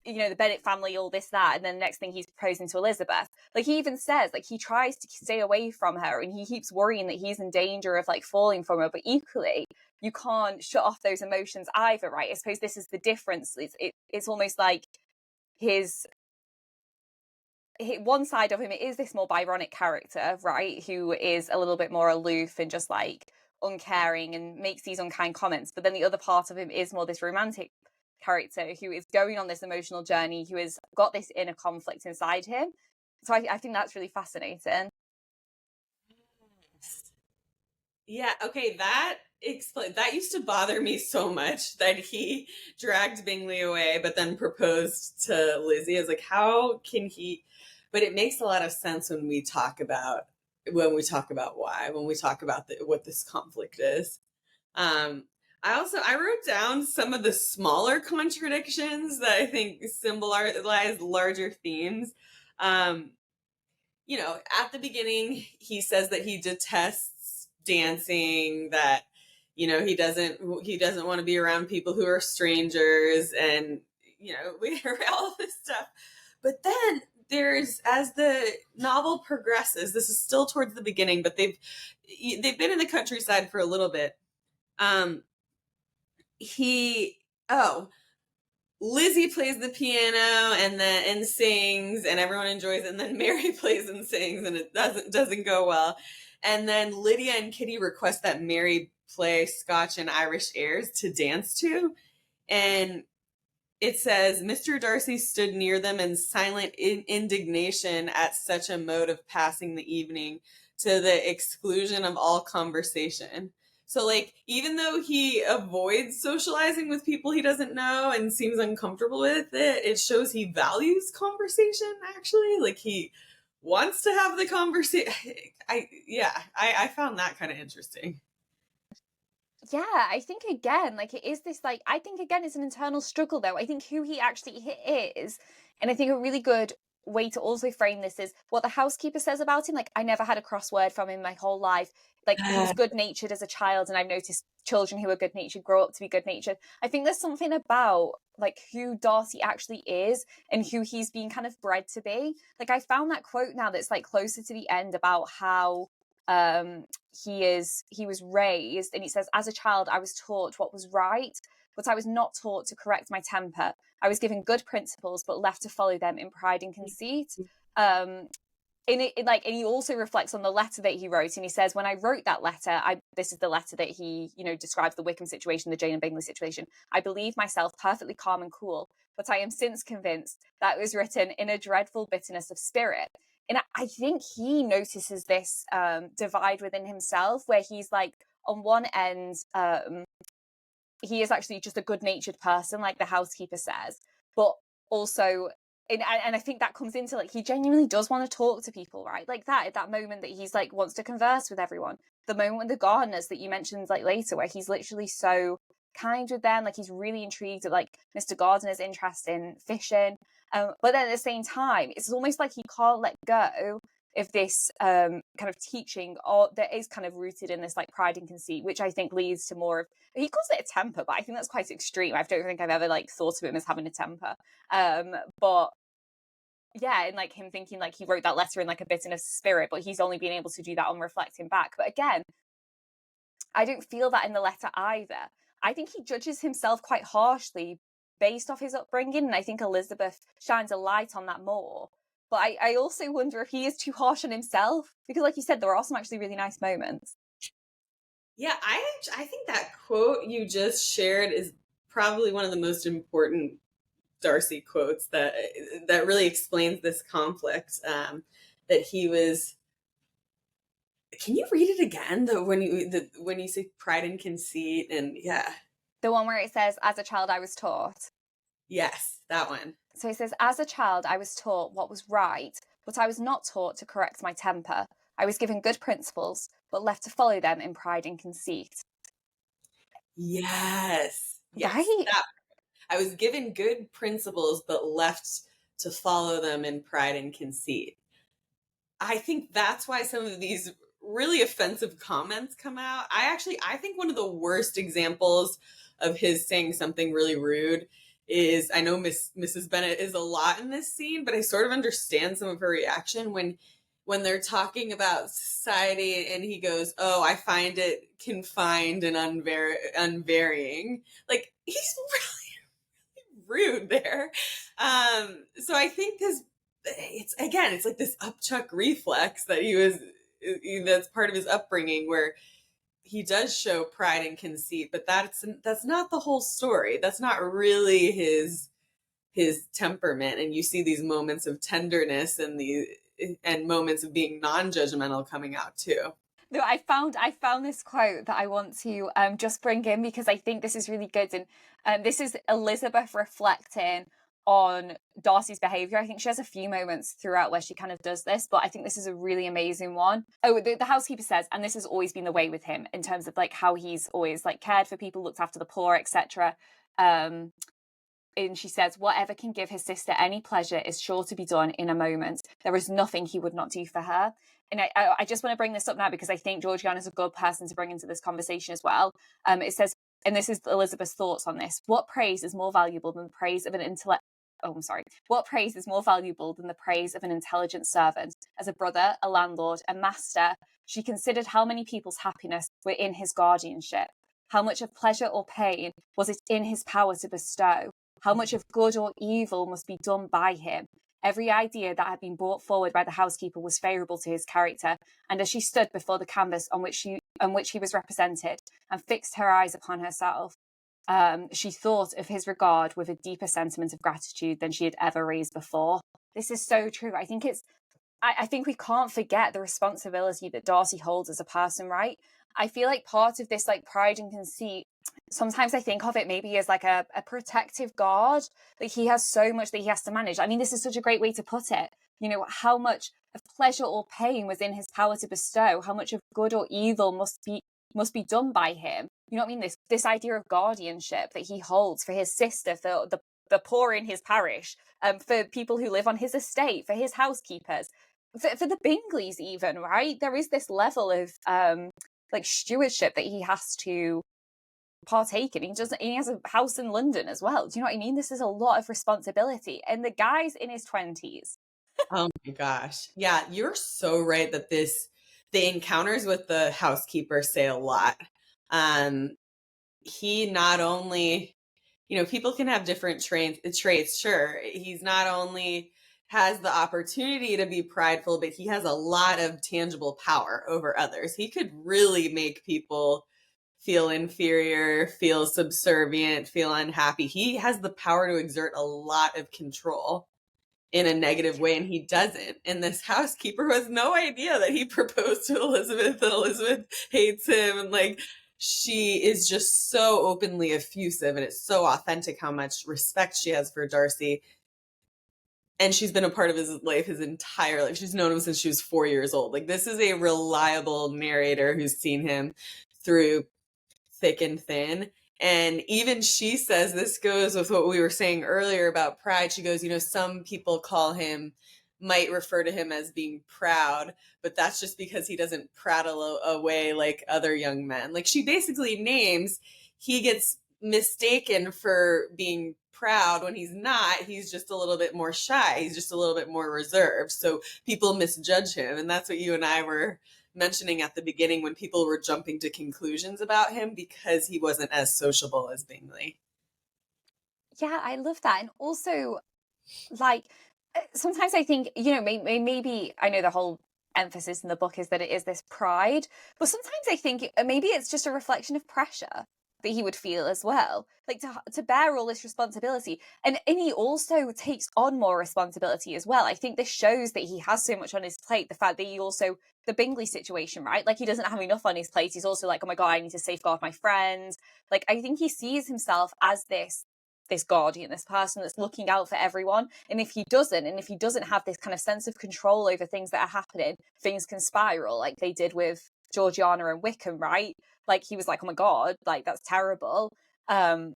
you know, the Bennet family, all this, that, and then the next thing he's proposing to Elizabeth. Like he even says, like he tries to stay away from her and he keeps worrying that he's in danger of like falling from her, but equally you can't shut off those emotions either, right? I suppose this is the difference. It's almost like his one side of him, it is this more Byronic character, right, who is a little bit more aloof and just like uncaring and makes these unkind comments, but then the other part of him is more this romantic character who is going on this emotional journey, who has got this inner conflict inside him. So I think that's really fascinating. Yeah, okay, that used to bother me so much, that he dragged Bingley away but then proposed to Lizzie. I was like, how can he? But it makes a lot of sense when we talk about why, when we talk about what this conflict is. I wrote down some of the smaller contradictions that I think symbolize larger themes. You know, at the beginning, he says that he detests dancing, that, you know, he doesn't want to be around people who are strangers, and, you know, we hear all this stuff. But then as the novel progresses, this is still towards the beginning, but they've been in the countryside for a little bit. Lizzie plays the piano and sings, and everyone enjoys it. And then Mary plays and sings, and it doesn't go well. And then Lydia and Kitty request that Mary play Scotch and Irish airs to dance to. And it says, Mr. Darcy stood near them in silent indignation at such a mode of passing the evening, to the exclusion of all conversation. So, like, even though he avoids socializing with people he doesn't know and seems uncomfortable with it, it shows he values conversation, actually. Like, he wants to have the conversation. I found that kind of interesting. Yeah, I think again, like it is this, like, I think again, it's an internal struggle though. I think who he actually is, and I think a really good way to also frame this is what the housekeeper says about him. Like, I never had a cross word from him my whole life. Like, he was good natured as a child, and I've noticed children who are good natured grow up to be good natured. I think there's something about like who Darcy actually is and who he's being kind of bred to be. Like, I found that quote now that's like closer to the end about how um he was raised, and he says, as a child I was taught what was right, but I was not taught to correct my temper. I was given good principles but left to follow them in pride and conceit. And he also reflects on the letter that he wrote, and he says, when I wrote that letter, this is the letter that he, describes the Wickham situation, the Jane and Bingley situation. I believe myself perfectly calm and cool, but I am since convinced that it was written in a dreadful bitterness of spirit. And I think he notices this divide within himself, where he's like, on one end, he is actually just a good-natured person, like the housekeeper says, but also, and I think that comes into, like, he genuinely does want to talk to people, right? Like that, at that moment that he's like wants to converse with everyone. The moment with the gardeners that you mentioned like later, where he's literally so kind with them, like he's really intrigued at like Mr. Gardiner's interest in fishing. But then at the same time, it's almost like he can't let go of this kind of teaching, or that is kind of rooted in this like pride and conceit, which I think leads to more of, he calls it a temper, but I think that's quite extreme. I don't think I've ever like thought of him as having a temper. But yeah, and like him thinking like he wrote that letter in like a bitterness spirit, but he's only been able to do that on reflecting back. But again, I don't feel that in the letter either. I think he judges himself quite harshly based off his upbringing, and I think Elizabeth shines a light on that more. But I also wonder if he is too harsh on himself, because like you said, there are some actually really nice moments. Yeah, I think that quote you just shared is probably one of the most important Darcy quotes that really explains this conflict. That he was. Can you read it again? When you say pride and conceit, and yeah, The one where it says, as a child I was taught. yes, that one. So he says, as a child I was taught what was right, but I was not taught to correct my temper. I was given good principles, but left to follow them in pride and conceit. Yes, yes, Right? that. I was given good principles, but left to follow them in pride and conceit. I think that's why some of these really offensive comments come out. I think one of the worst examples of his saying something really rude is, I know Mrs. Bennet is a lot in this scene, but I sort of understand some of her reaction when they're talking about society, and he goes, "Oh, I find it confined and unvarying." Like, he's really rude there. So I think it's like this upchuck reflex that that's part of his upbringing, where he does show pride and conceit, but that's not the whole story. That's not really his temperament. And you see these moments of tenderness and moments of being non-judgmental coming out too. No, I found this quote that I want to just bring in, because I think this is really good, and this is Elizabeth reflecting on Darcy's behaviour. I think she has a few moments throughout where she kind of does this, but I think this is a really amazing one. Oh, the housekeeper says, and this has always been the way with him in terms of like how he's always like cared for people, looked after the poor, etc. And she says, whatever can give his sister any pleasure is sure to be done in a moment. There is nothing he would not do for her. And I just want to bring this up now because I think Georgiana is a good person to bring into this conversation as well. It says, and this is Elizabeth's thoughts on this: what praise is more valuable than the praise of an intellect? Oh, I'm sorry. What praise is more valuable than the praise of an intelligent servant? As a brother, a landlord, a master, she considered how many people's happiness were in his guardianship. How much of pleasure or pain was it in his power to bestow? How much of good or evil must be done by him? Every idea that had been brought forward by the housekeeper was favourable to his character, and as she stood before the canvas on which he was represented, and fixed her eyes upon herself, she thought of his regard with a deeper sentiment of gratitude than she had ever raised before. This is so true. I think it's I think we can't forget the responsibility that Darcy holds as a person, right? I feel like part of this like pride and conceit, sometimes I think of it maybe as like a protective guard, that he has so much that he has to manage. I mean, this is such a great way to put it. You know, how much of pleasure or pain was in his power to bestow, how much of good or evil must be done by him. You know what I mean? This idea of guardianship that he holds for his sister, for the poor in his parish, for people who live on his estate, for his housekeepers, for the Bingleys even, right? There is this level of like stewardship that he has to partake in. He has a house in London as well. Do you know what I mean? This is a lot of responsibility. And the guy's in his 20s. Oh my gosh. Yeah, you're so right that the encounters with the housekeeper say a lot. Um, he not only, people can have different traits, sure. He's not only has the opportunity to be prideful, but he has a lot of tangible power over others. He could really make people feel inferior, feel subservient, feel unhappy. He has the power to exert a lot of control in a negative way, and he doesn't. And this housekeeper has no idea that he proposed to Elizabeth, and Elizabeth hates him, and like she is just so openly effusive, and it's so authentic how much respect she has for Darcy. And she's been a part of his life his entire life. She's known him since she was 4 years old. Like, this is a reliable narrator who's seen him through thick and thin. And even she says, this goes with what we were saying earlier about pride. She goes, some people might refer to him as being proud, but that's just because he doesn't prattle away like other young men. Like, she basically names, he gets mistaken for being proud when he's not. He's just a little bit more shy. He's just a little bit more reserved. So people misjudge him. And that's what you and I were mentioning at the beginning, when people were jumping to conclusions about him because he wasn't as sociable as Bingley. Yeah, I love that. And also, like, sometimes I think, maybe I know the whole emphasis in the book is that it is this pride, but sometimes I think maybe it's just a reflection of pressure that he would feel as well, like to bear all this responsibility, and he also takes on more responsibility as well. I think this shows that he has so much on his plate, the fact that he also, the Bingley situation, right, like he doesn't have enough on his plate. He's also like, oh my god, I need to safeguard my friends. Like, I think he sees himself as this guardian, this person that's looking out for everyone. And if he doesn't have this kind of sense of control over things that are happening, things can spiral like they did with Georgiana and Wickham, right? Like, he was like, oh my god, like that's terrible. And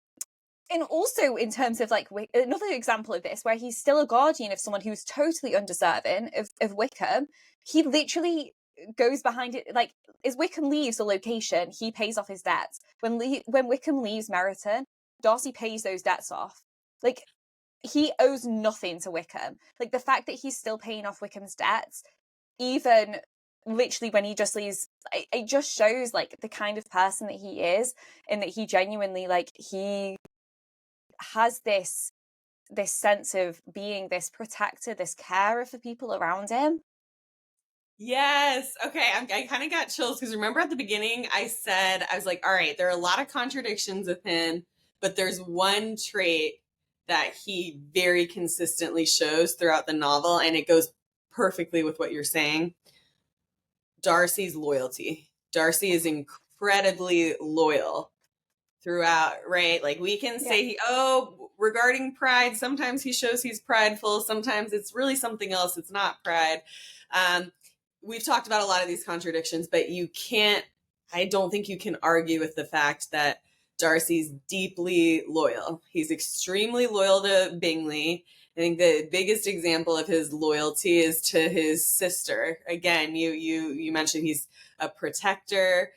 also in terms of like another example of this, where he's still a guardian of someone who's totally undeserving of Wickham, he literally goes behind it. Like, as Wickham leaves the location, he pays off his debts. When Wickham leaves Meryton, Darcy pays those debts off. Like, he owes nothing to Wickham. Like, the fact that he's still paying off Wickham's debts, even literally when he just leaves, it just shows like the kind of person that he is, and that he genuinely, like, he has this sense of being this protector, this carer for people around him. Yes. Okay. I kind of got chills because remember at the beginning, I was like, all right, there are a lot of contradictions with him, but there's one trait that he very consistently shows throughout the novel, and it goes perfectly with what you're saying. Darcy's loyalty. Darcy is incredibly loyal throughout, right? Like, we can say, regarding pride, sometimes he shows he's prideful, sometimes it's really something else, it's not pride. We've talked about a lot of these contradictions, but I don't think you can argue with the fact that Darcy's deeply loyal. He's extremely loyal to Bingley. I think the biggest example of his loyalty is to his sister. Again, you mentioned he's a protector,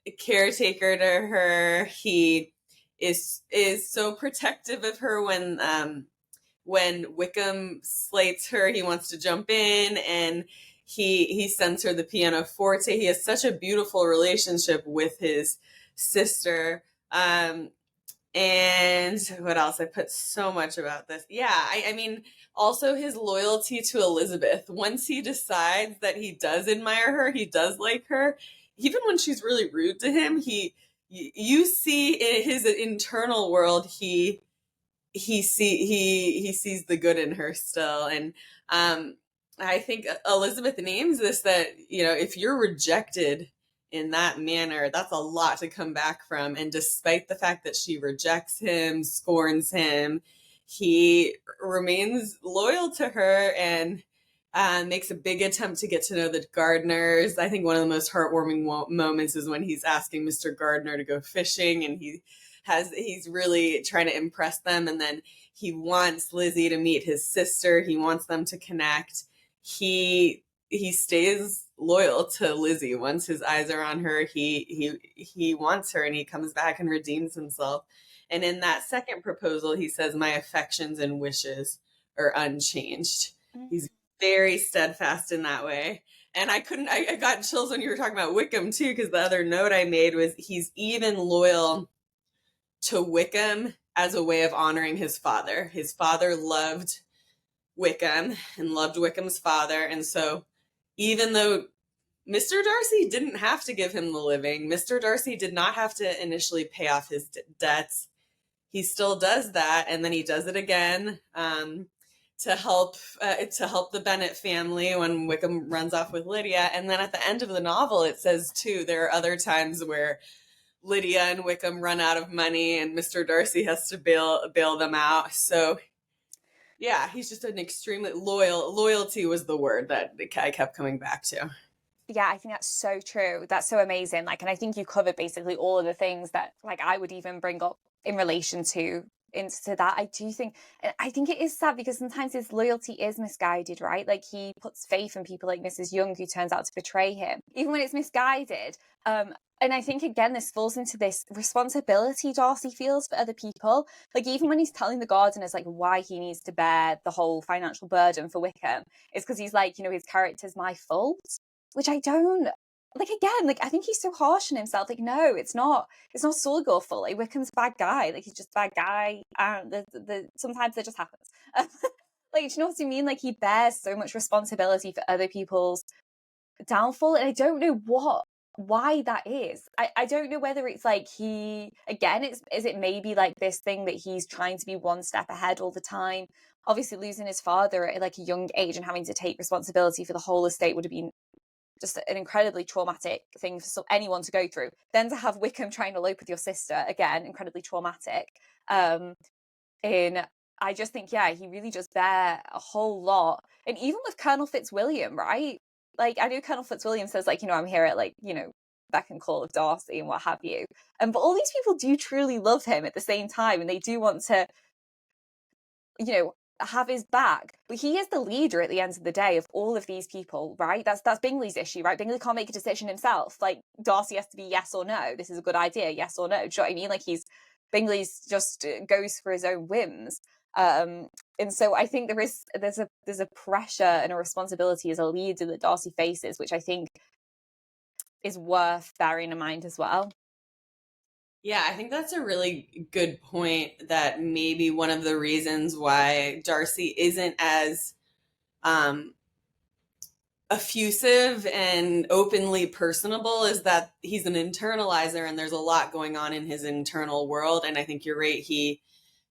a caretaker to her. He is so protective of her when Wickham slates her, he wants to jump in, and he sends her the pianoforte. He has such a beautiful relationship with his sister. And what else? I put so much about this. Yeah, I mean, also his loyalty to Elizabeth. Once he decides that he does admire her, he does like her, even when she's really rude to him, you see in his internal world, he sees the good in her still. And I think Elizabeth names this, that, if you're rejected in that manner, that's a lot to come back from. And despite the fact that she rejects him, scorns him, he remains loyal to her and makes a big attempt to get to know the Gardners. I think one of the most heartwarming moments is when he's asking Mr. Gardner to go fishing, and he's really trying to impress them. And then he wants Lizzie to meet his sister. He wants them to connect. He stays loyal to Lizzie. Once his eyes are on her, he wants her, and he comes back and redeems himself. And in that second proposal, he says, "My affections and wishes are unchanged." He's very steadfast in that way. And I got chills when you were talking about Wickham too, because the other note I made was he's even loyal to Wickham as a way of honoring his father. His father loved Wickham and loved Wickham's father. And so even though Mr. Darcy didn't have to give him the living, Mr. Darcy did not have to initially pay off his debts, he still does that. And then he does it again to help the Bennet family when Wickham runs off with Lydia. And then at the end of the novel, it says too, there are other times where Lydia and Wickham run out of money and Mr. Darcy has to bail them out. So yeah, he's just an extremely loyalty was the word that I kept coming back to. Yeah, I think that's so true. That's so amazing. Like, and I think you covered basically all of the things that like I would even bring up in relation to into that. I think it is sad because sometimes his loyalty is misguided, right? Like he puts faith in people like Mrs. Young, who turns out to betray him, even when it's misguided. And I think, again, this falls into this responsibility Darcy feels for other people. Like, even when he's telling the gardeners, like, why he needs to bear the whole financial burden for Wickham, it's because he's like, his character's my fault, which I don't... Like, again, like, I think he's so harsh on himself. Like, no, it's not Sulligur fault. Like, Wickham's a bad guy. Like, he's just a bad guy. And sometimes it just happens. Like, do you know what I mean? Like, he bears so much responsibility for other people's downfall. And I don't know why that is. I don't know whether it's like is it maybe like this thing that he's trying to be one step ahead all the time. Obviously losing his father at like a young age and having to take responsibility for the whole estate would have been just an incredibly traumatic thing for anyone to go through. Then to have Wickham trying to elope with your sister, again, incredibly traumatic. And I just think, yeah, he really just bear a whole lot. And even with Colonel Fitzwilliam, right? Like, I know Colonel Fitzwilliam says, like, I'm here at, like, beck and call of Darcy and what have you. But all these people do truly love him at the same time, and they do want to, have his back. But he is the leader at the end of the day of all of these people, right? That's Bingley's issue, right? Bingley can't make a decision himself. Like, Darcy has to be yes or no. This is a good idea, yes or no. Do you know what I mean? Like, Bingley's just goes for his own whims. And so I think there's a pressure and a responsibility as a leader that Darcy faces, which I think is worth bearing in mind as well. Yeah, I think that's a really good point, that maybe one of the reasons why Darcy isn't as effusive and openly personable is that he's an internalizer and there's a lot going on in his internal world. And I think you're right. He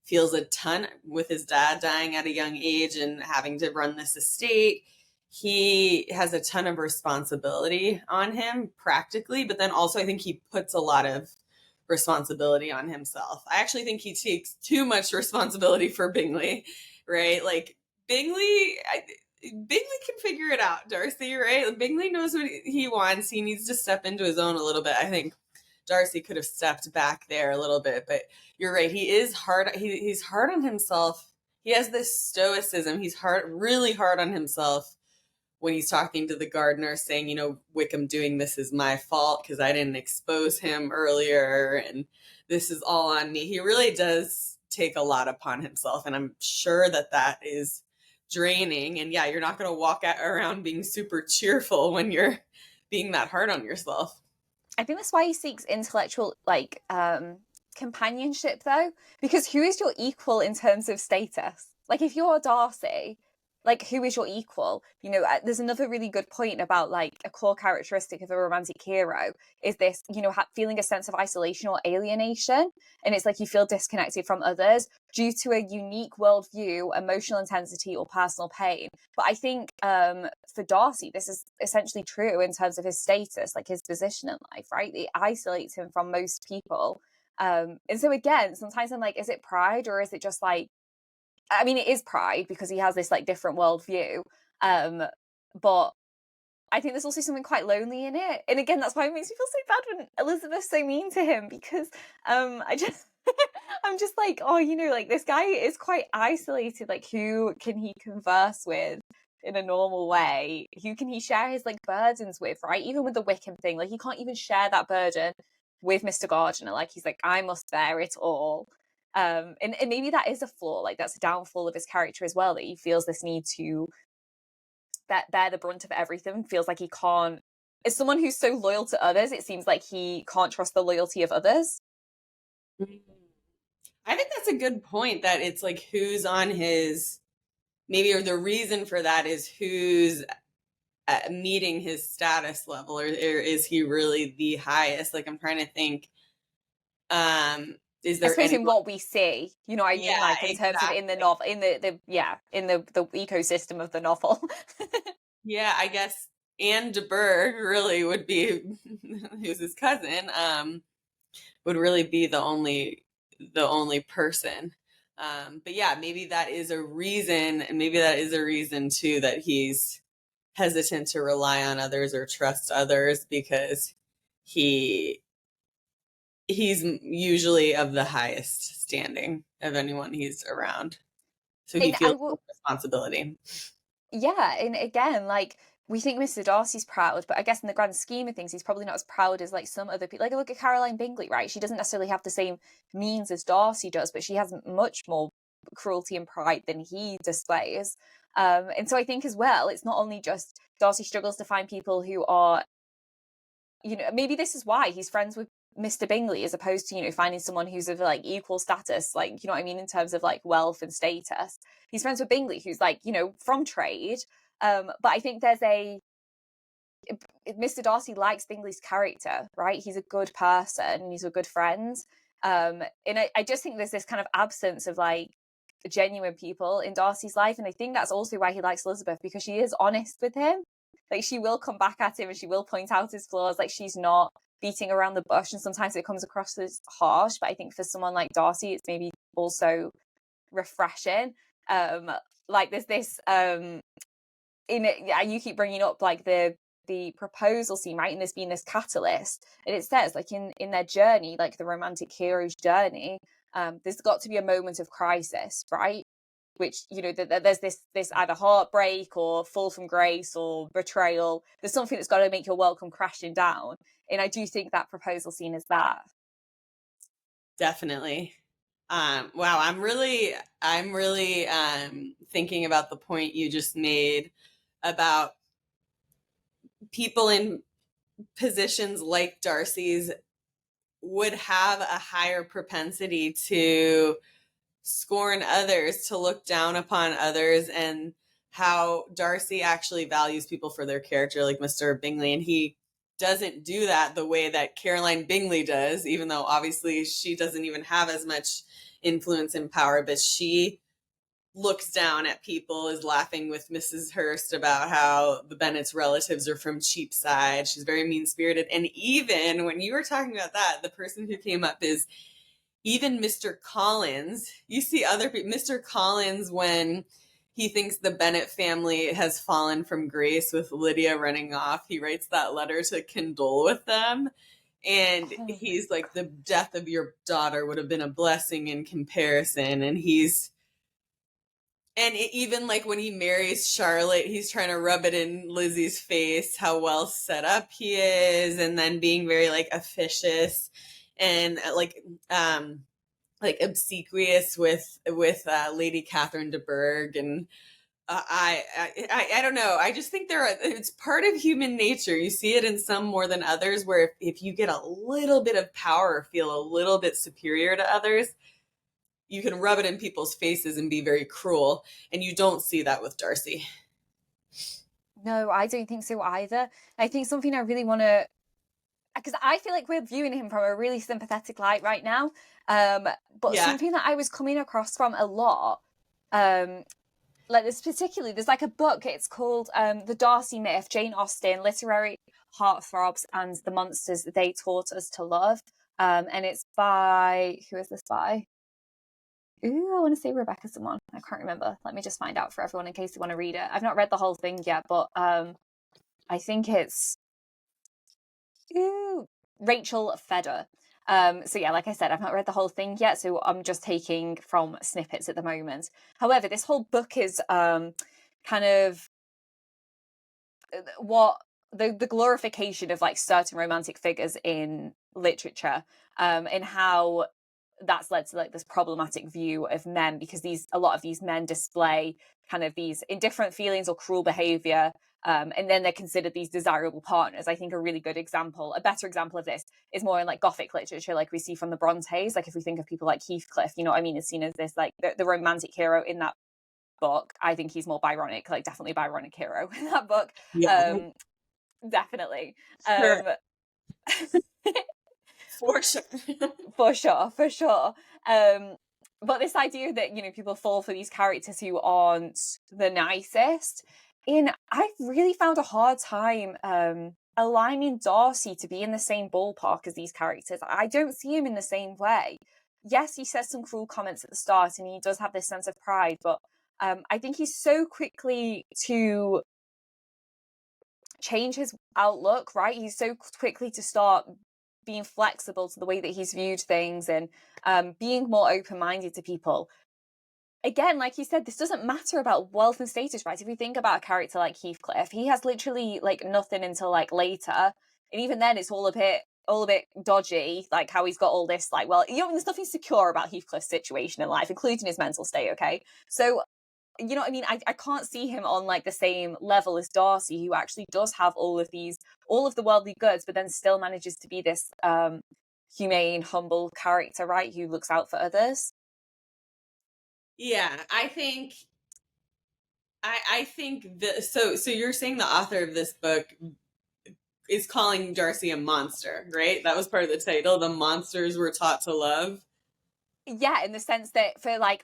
feels a ton with his dad dying at a young age and having to run this estate. He has a ton of responsibility on him practically, but then also I think he puts a lot of responsibility on himself. I actually think he takes too much responsibility for Bingley, right? Like Bingley can figure it out, Darcy, right? Bingley knows what he wants. He needs to step into his own a little bit. I think Darcy could have stepped back there a little bit, but you're right. He is hard. He's hard on himself. He has this stoicism. He's really hard on himself when he's talking to the gardener saying, Wickham doing this is my fault because I didn't expose him earlier and this is all on me. He really does take a lot upon himself, and I'm sure that is draining. And yeah, you're not going to walk around being super cheerful when you're being that hard on yourself. I think that's why he seeks intellectual companionship, though, because who is your equal in terms of status? Like, if you're Darcy, like, who is your equal? You know, there's another really good point about, like, a core characteristic of a romantic hero is this, you know, feeling a sense of isolation or alienation. And it's like you feel disconnected from others due to a unique worldview, emotional intensity, or personal pain. But I think for Darcy, this is essentially true in terms of his status, like his position in life, right? It isolates him from most people. And so again, sometimes I'm like, is it pride, or is it just like, I mean, it is pride because he has this like different worldview. But I think there's also something quite lonely in it. And again, that's why it makes me feel so bad when Elizabeth's so mean to him, because I just I'm just like, oh, you know, like, this guy is quite isolated. Like, who can he converse with in a normal way? Who can he share his like burdens with, right? Even with the Wickham thing, like, he can't even share that burden with Mr. Gardiner. Like, he's like, I must bear it all. And maybe that is a flaw, like that's a downfall of his character as well, that he feels this need to bear the brunt of everything, feels like he can't, as someone who's so loyal to others, it seems like he can't trust the loyalty of others. I think that's a good point, that it's like who's on his, maybe, or the reason for that is who's meeting his status level, or is he really the highest? Like, I'm trying to think, is I there suppose anyone? in what we see, you know what I mean? Yeah, Like, in terms of exactly. in the novel, in the ecosystem of the novel. Yeah, I guess Anne de Burgh really would be, who's his cousin, would really be the only person. But yeah, maybe that is a reason, and maybe that is a reason too, that he's hesitant to rely on others or trust others, because he's usually of the highest standing of anyone he's around. So he And I feels will, responsibility. yeah, and again, like, we think Mr. Darcy's proud, but I guess in the grand scheme of things, he's probably not as proud as like some other people. Like, look at Caroline Bingley, right? She doesn't necessarily have the same means as Darcy does, but she has much more cruelty and pride than he displays. And so I think as well, it's not only just Darcy struggles to find people who are, you know, maybe this is why he's friends with Mr. Bingley, as opposed to, you know, finding someone who's of like equal status, like, you know what I mean, in terms of like wealth and status. He's friends with Bingley, who's like, you know, from trade. But I think there's a Mr. Darcy likes Bingley's character, right? He's a good person, he's a good friend. And I just think there's this kind of absence of like genuine people in Darcy's life. And I think that's also why he likes Elizabeth, because she is honest with him. Like, she will come back at him and she will point out his flaws. Like, she's not beating around the bush, and sometimes it comes across as harsh. But I think for someone like Darcy, it's maybe also refreshing. Like, there's this in it, yeah, you keep bringing up like the proposal scene, right? And there's been this catalyst, and it says like in their journey, like the romantic hero's journey, there's got to be a moment of crisis, right? Which, you know, there's this either heartbreak or fall from grace or betrayal. There's something that's got to make your world come crashing down, and I do think that proposal scene is that. Definitely. Wow, I'm really thinking about the point you just made about people in positions like Darcy's would have a higher propensity to scorn others, to look down upon others, and how Darcy actually values people for their character, like Mr. Bingley. And he doesn't do that the way that Caroline Bingley does, even though obviously she doesn't even have as much influence and power, but she looks down at people, is laughing with Mrs. Hurst about how the Bennet's relatives are from Cheapside. She's very mean spirited. And even when you were talking about that, the person who came up is even Mr. Collins. You see other people, Mr. Collins, when he thinks the Bennet family has fallen from grace with Lydia running off, he writes that letter to condole with them. And Oh. he's like, the death of your daughter would have been a blessing in comparison. And even like when he marries Charlotte, he's trying to rub it in Lizzie's face how well set up he is, and then being very like officious and like obsequious with Lady Catherine de Bourgh. And I don't know. I just think it's part of human nature. You see it in some more than others, where if you get a little bit of power or feel a little bit superior to others, you can rub it in people's faces and be very cruel, and you don't see that with Darcy. No, I don't think so either. I think something I really want to, because I feel like we're viewing him from a really sympathetic light right now. But something that I was coming across from a lot, like this particularly, there's like a book, it's called The Darcy Myth, Jane Austen, Literary Heartthrobs and the Monsters They Taught Us to Love. And it's by, who is this by? Ooh, I want to say Rebecca someone. I can't remember. Let me just find out for everyone in case you want to read it. I've not read the whole thing yet, but I think it's Rachel Feder. So yeah, like I said, I've not read the whole thing yet, so I'm just taking from snippets at the moment. However, this whole book is kind of what the glorification of like certain romantic figures in literature, and how that's led to like this problematic view of men, because a lot of these men display kind of these indifferent feelings or cruel behavior, and then they're considered these desirable partners. I think a really good example, a better example of this, is more in like Gothic literature, like we see from the Brontes. Like if we think of people like Heathcliff, you know what I mean, is seen as this like the romantic hero in that book. I think he's more Byronic, like definitely Byronic hero in that book. Definitely. Sure. For sure. For sure. But this idea that, you know, people fall for these characters who aren't the nicest, I've really found a hard time aligning Darcy to be in the same ballpark as these characters. I don't see him in the same way. Yes, he says some cruel comments at the start and he does have this sense of pride, but I think he's so quickly to change his outlook, right? He's so quickly to start being flexible to the way that he's viewed things, and being more open-minded to people. Again, like you said, this doesn't matter about wealth and status, right? If you think about a character like Heathcliff, he has literally like nothing until like later, and even then it's all a bit dodgy, like how he's got all this like, well, you know, there's nothing secure about Heathcliff's situation in life, including his mental state. Okay, so you know what I mean? I can't see him on like the same level as Darcy, who actually does have all of the worldly goods, but then still manages to be this humane, humble character, right? Who looks out for others. Yeah, I think so you're saying the author of this book is calling Darcy a monster, right? That was part of the title, The Monsters We're Taught to Love. Yeah, in the sense that for like,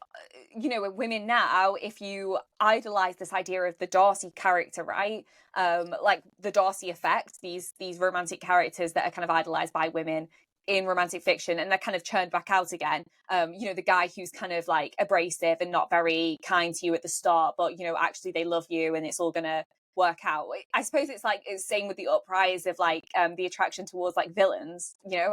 you know, women now, if you idolize this idea of the Darcy character, right? Like the Darcy Effect, these romantic characters that are kind of idolized by women in romantic fiction, and they're kind of churned back out again. You know, the guy who's kind of like abrasive and not very kind to you at the start, but you know, actually they love you and it's all gonna work out. I suppose it's like it's same with the uprise of like the attraction towards like villains. You know,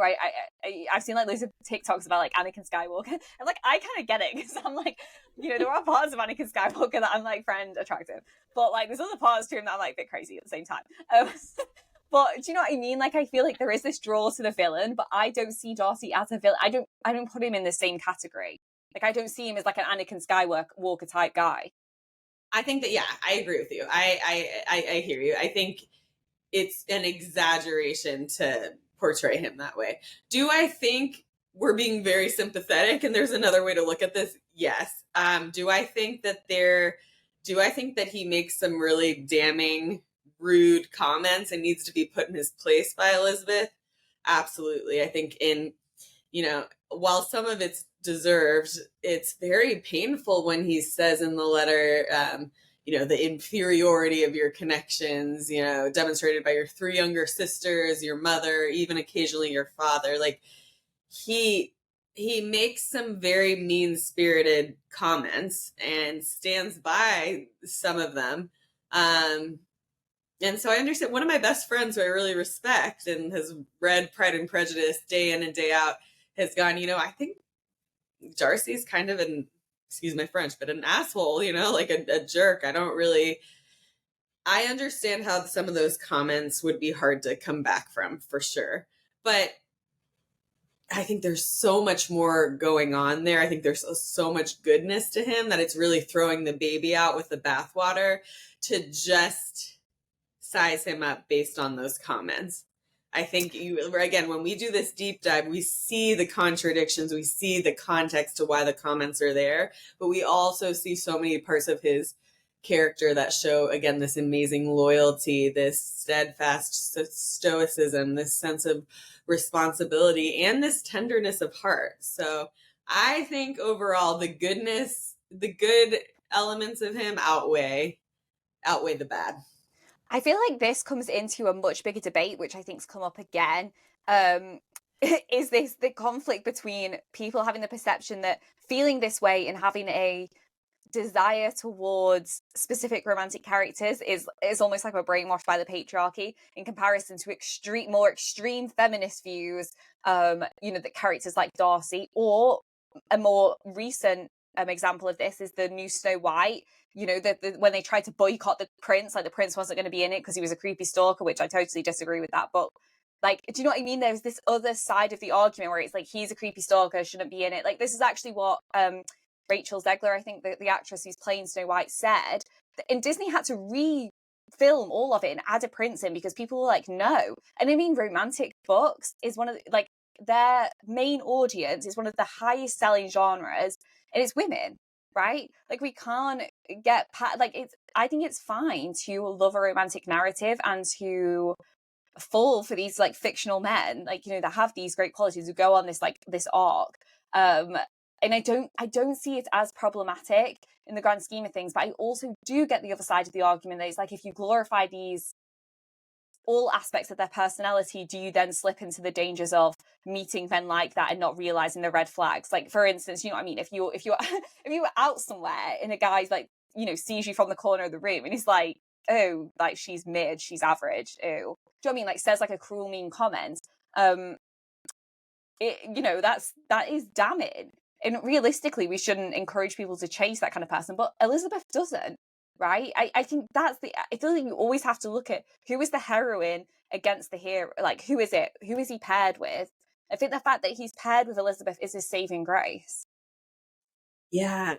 I've seen like loads of TikToks about like Anakin Skywalker. I'm like, I kind of get it, because I'm like, you know, there are parts of Anakin Skywalker that I'm like friend attractive, but like there's other parts to him that I'm like a bit crazy at the same time. But do you know what I mean? Like I feel like there is this draw to the villain, but I don't see Darcy as a villain. I don't put him in the same category. Like I don't see him as like an Anakin Skywalker type guy. I think that, yeah, I agree with you. I hear you. I think it's an exaggeration to portray him that way. Do I think we're being very sympathetic and there's another way to look at this? Yes. Do I think that he makes some really damning, rude comments and needs to be put in his place by Elizabeth? Absolutely. I think while some of it's deserved, it's very painful when he says in the letter, the inferiority of your connections, demonstrated by your 3 younger sisters, your mother, even occasionally your father. Like he makes some very mean-spirited comments and stands by some of them. And so I understand, one of my best friends who I really respect and has read Pride and Prejudice day in and day out has gone, I think Darcy's kind of excuse my French, but an asshole, like a jerk. I understand how some of those comments would be hard to come back from, for sure. But I think there's so much more going on there. I think there's so much goodness to him that it's really throwing the baby out with the bathwater to just size him up based on those comments. I think again, when we do this deep dive, we see the contradictions, we see the context to why the comments are there, but we also see so many parts of his character that show, again, this amazing loyalty, this steadfast stoicism, this sense of responsibility, and this tenderness of heart. So I think overall, the good elements of him outweigh the bad. I feel like this comes into a much bigger debate, which I think's come up again. Is this the conflict between people having the perception that feeling this way and having a desire towards specific romantic characters is almost like we're brainwashed by the patriarchy in comparison to more extreme feminist views, that characters like Darcy, or a more recent example of this is the new Snow White. When they tried to boycott the prince, like the prince wasn't going to be in it because he was a creepy stalker, which I totally disagree with that. But like, do you know what I mean? There's this other side of the argument where it's like, he's a creepy stalker, shouldn't be in it. Like, this is actually what Rachel Zegler, I think the actress who's playing Snow White, said. And Disney had to re-film all of it and add a prince in because people were like, no. And I mean, romantic books is one of their main audience is one of the highest selling genres, and it's women, right? Like, we can't get I think it's fine to love a romantic narrative and to fall for these like fictional men, that have these great qualities, who go on this arc. And I don't see it as problematic in the grand scheme of things, but I also do get the other side of the argument that it's like, if you glorify these all aspects of their personality, do you then slip into the dangers of meeting men like that and not realizing the red flags? Like, for instance, you know what I mean, if you if you were out somewhere and a guy's like, sees you from the corner of the room and he's like, oh, like, she's mid, she's average, ew, do you know what I mean, like, says like a cruel, mean comment, that is damning. And realistically, we shouldn't encourage people to chase that kind of person, but Elizabeth doesn't, right? I think I feel like you always have to look at who is the heroine against the hero. Like, who is it? Who is he paired with? I think the fact that he's paired with Elizabeth is his saving grace. Yeah.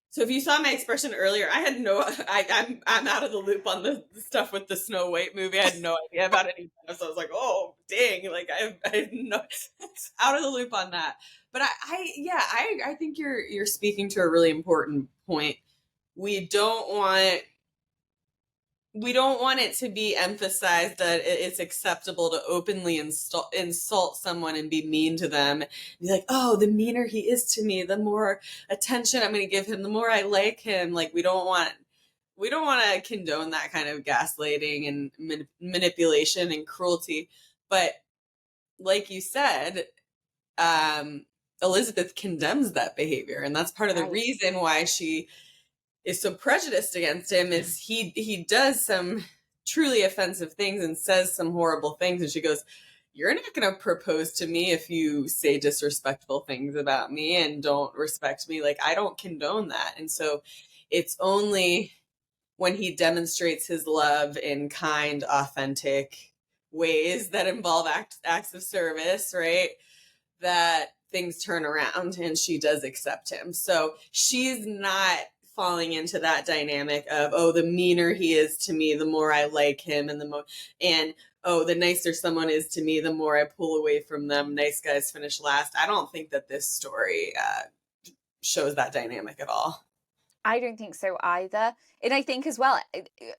So if you saw my expression earlier, I had I'm out of the loop on the stuff with the Snow White movie. I had no idea about any of that. So I was like, oh, dang, like I no out of the loop on that. But I think you're speaking to a really important point. We don't want it to be emphasized that it's acceptable to openly insult someone and be mean to them. Be like, oh, the meaner he is to me, the more attention I'm going to give him, the more I like him. Like, we don't want to condone that kind of gaslighting and manipulation and cruelty. But like you said, Elizabeth condemns that behavior, and that's part of the reason why she is so prejudiced against him. Is he does some truly offensive things and says some horrible things, and she goes, you're not going to propose to me if you say disrespectful things about me and don't respect me. Like, I don't condone that. And so it's only when he demonstrates his love in kind, authentic ways that involve acts of service, right, that things turn around and she does accept him. So she's not falling into that dynamic of, oh, the meaner he is to me, the more I like him, and oh, the nicer someone is to me, the more I pull away from them. Nice guys finish last. I don't think that this story shows that dynamic at all. I don't think so either. And I think as well,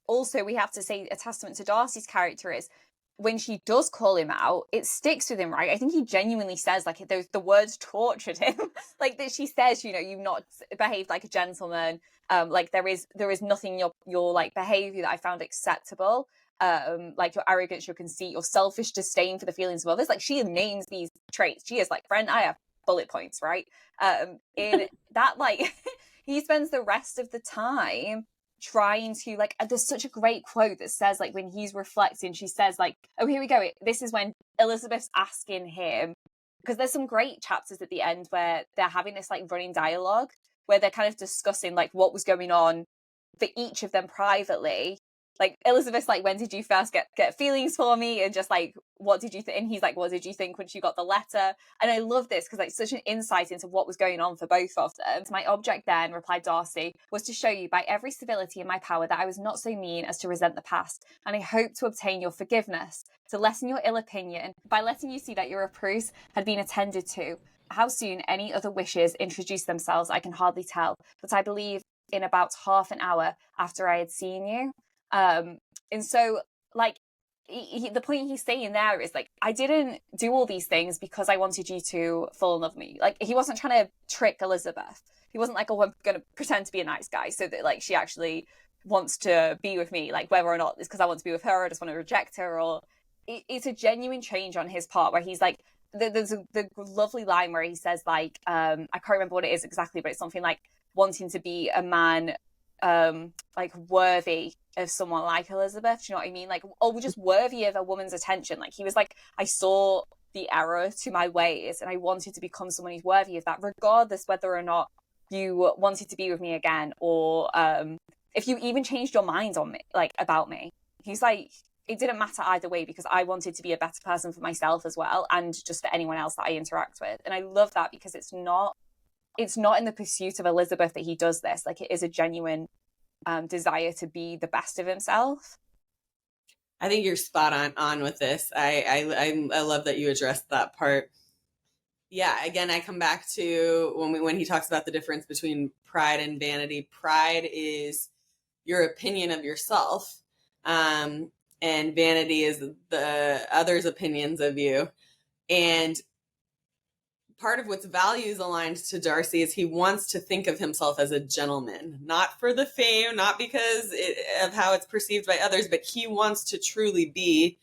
also, we have to say a testament to Darcy's character is when she does call him out, it sticks with him, right? I think he genuinely says, like, the words tortured him. Like, that she says, you've not behaved like a gentleman. Like, there is nothing in your like behavior that I found acceptable. Like your arrogance, your conceit, your selfish disdain for the feelings of others. Like, she names these traits. She is like, friend, I have bullet points, right? In that, like, he spends the rest of the time trying to, like, there's such a great quote that says, like, when he's reflecting, she says, like, oh, here we go, this is when Elizabeth's asking him, because there's some great chapters at the end where they're having this like running dialogue where they're kind of discussing like what was going on for each of them privately, like Elizabeth's like, when did you first get feelings for me? And just like, what did you think? And he's like, what did you think when she got the letter? And I love this because like such an insight into what was going on for both of them. My object then, replied Darcy, was to show you by every civility in my power that I was not so mean as to resent the past, and I hope to obtain your forgiveness, to lessen your ill opinion by letting you see that your reproofs had been attended to. How soon any other wishes introduced themselves I can hardly tell, but I believe in about half an hour after I had seen you. And so like the point he's saying there is like, I didn't do all these things because I wanted you to fall in love with me. Like he wasn't trying to trick Elizabeth. He wasn't like, oh, I'm gonna pretend to be a nice guy so that like she actually wants to be with me, like whether or not it's because I want to be with her, I just want to reject her. Or it's a genuine change on his part where he's like, there's the lovely line where he says like, I can't remember what it is exactly, but it's something like wanting to be a man like worthy of someone like Elizabeth. Do you know what I mean? Like, oh, we're just worthy of a woman's attention. Like he was like, I saw the error to my ways and I wanted to become someone who's worthy of that, regardless whether or not you wanted to be with me again, or if you even changed your mind on me, like about me. He's like, it didn't matter either way because I wanted to be a better person for myself as well, and just for anyone else that I interact with. And I love that because it's not in the pursuit of Elizabeth that he does this. Like it is a genuine desire to be the best of himself. I think you're spot on with this. I love that you addressed that part. Yeah, again, I come back to when he talks about the difference between pride and vanity. Pride is your opinion of yourself, and vanity is the others' opinions of you. And part of what's values aligned to Darcy is he wants to think of himself as a gentleman, not for the fame, not because of how it's perceived by others, but he wants to truly be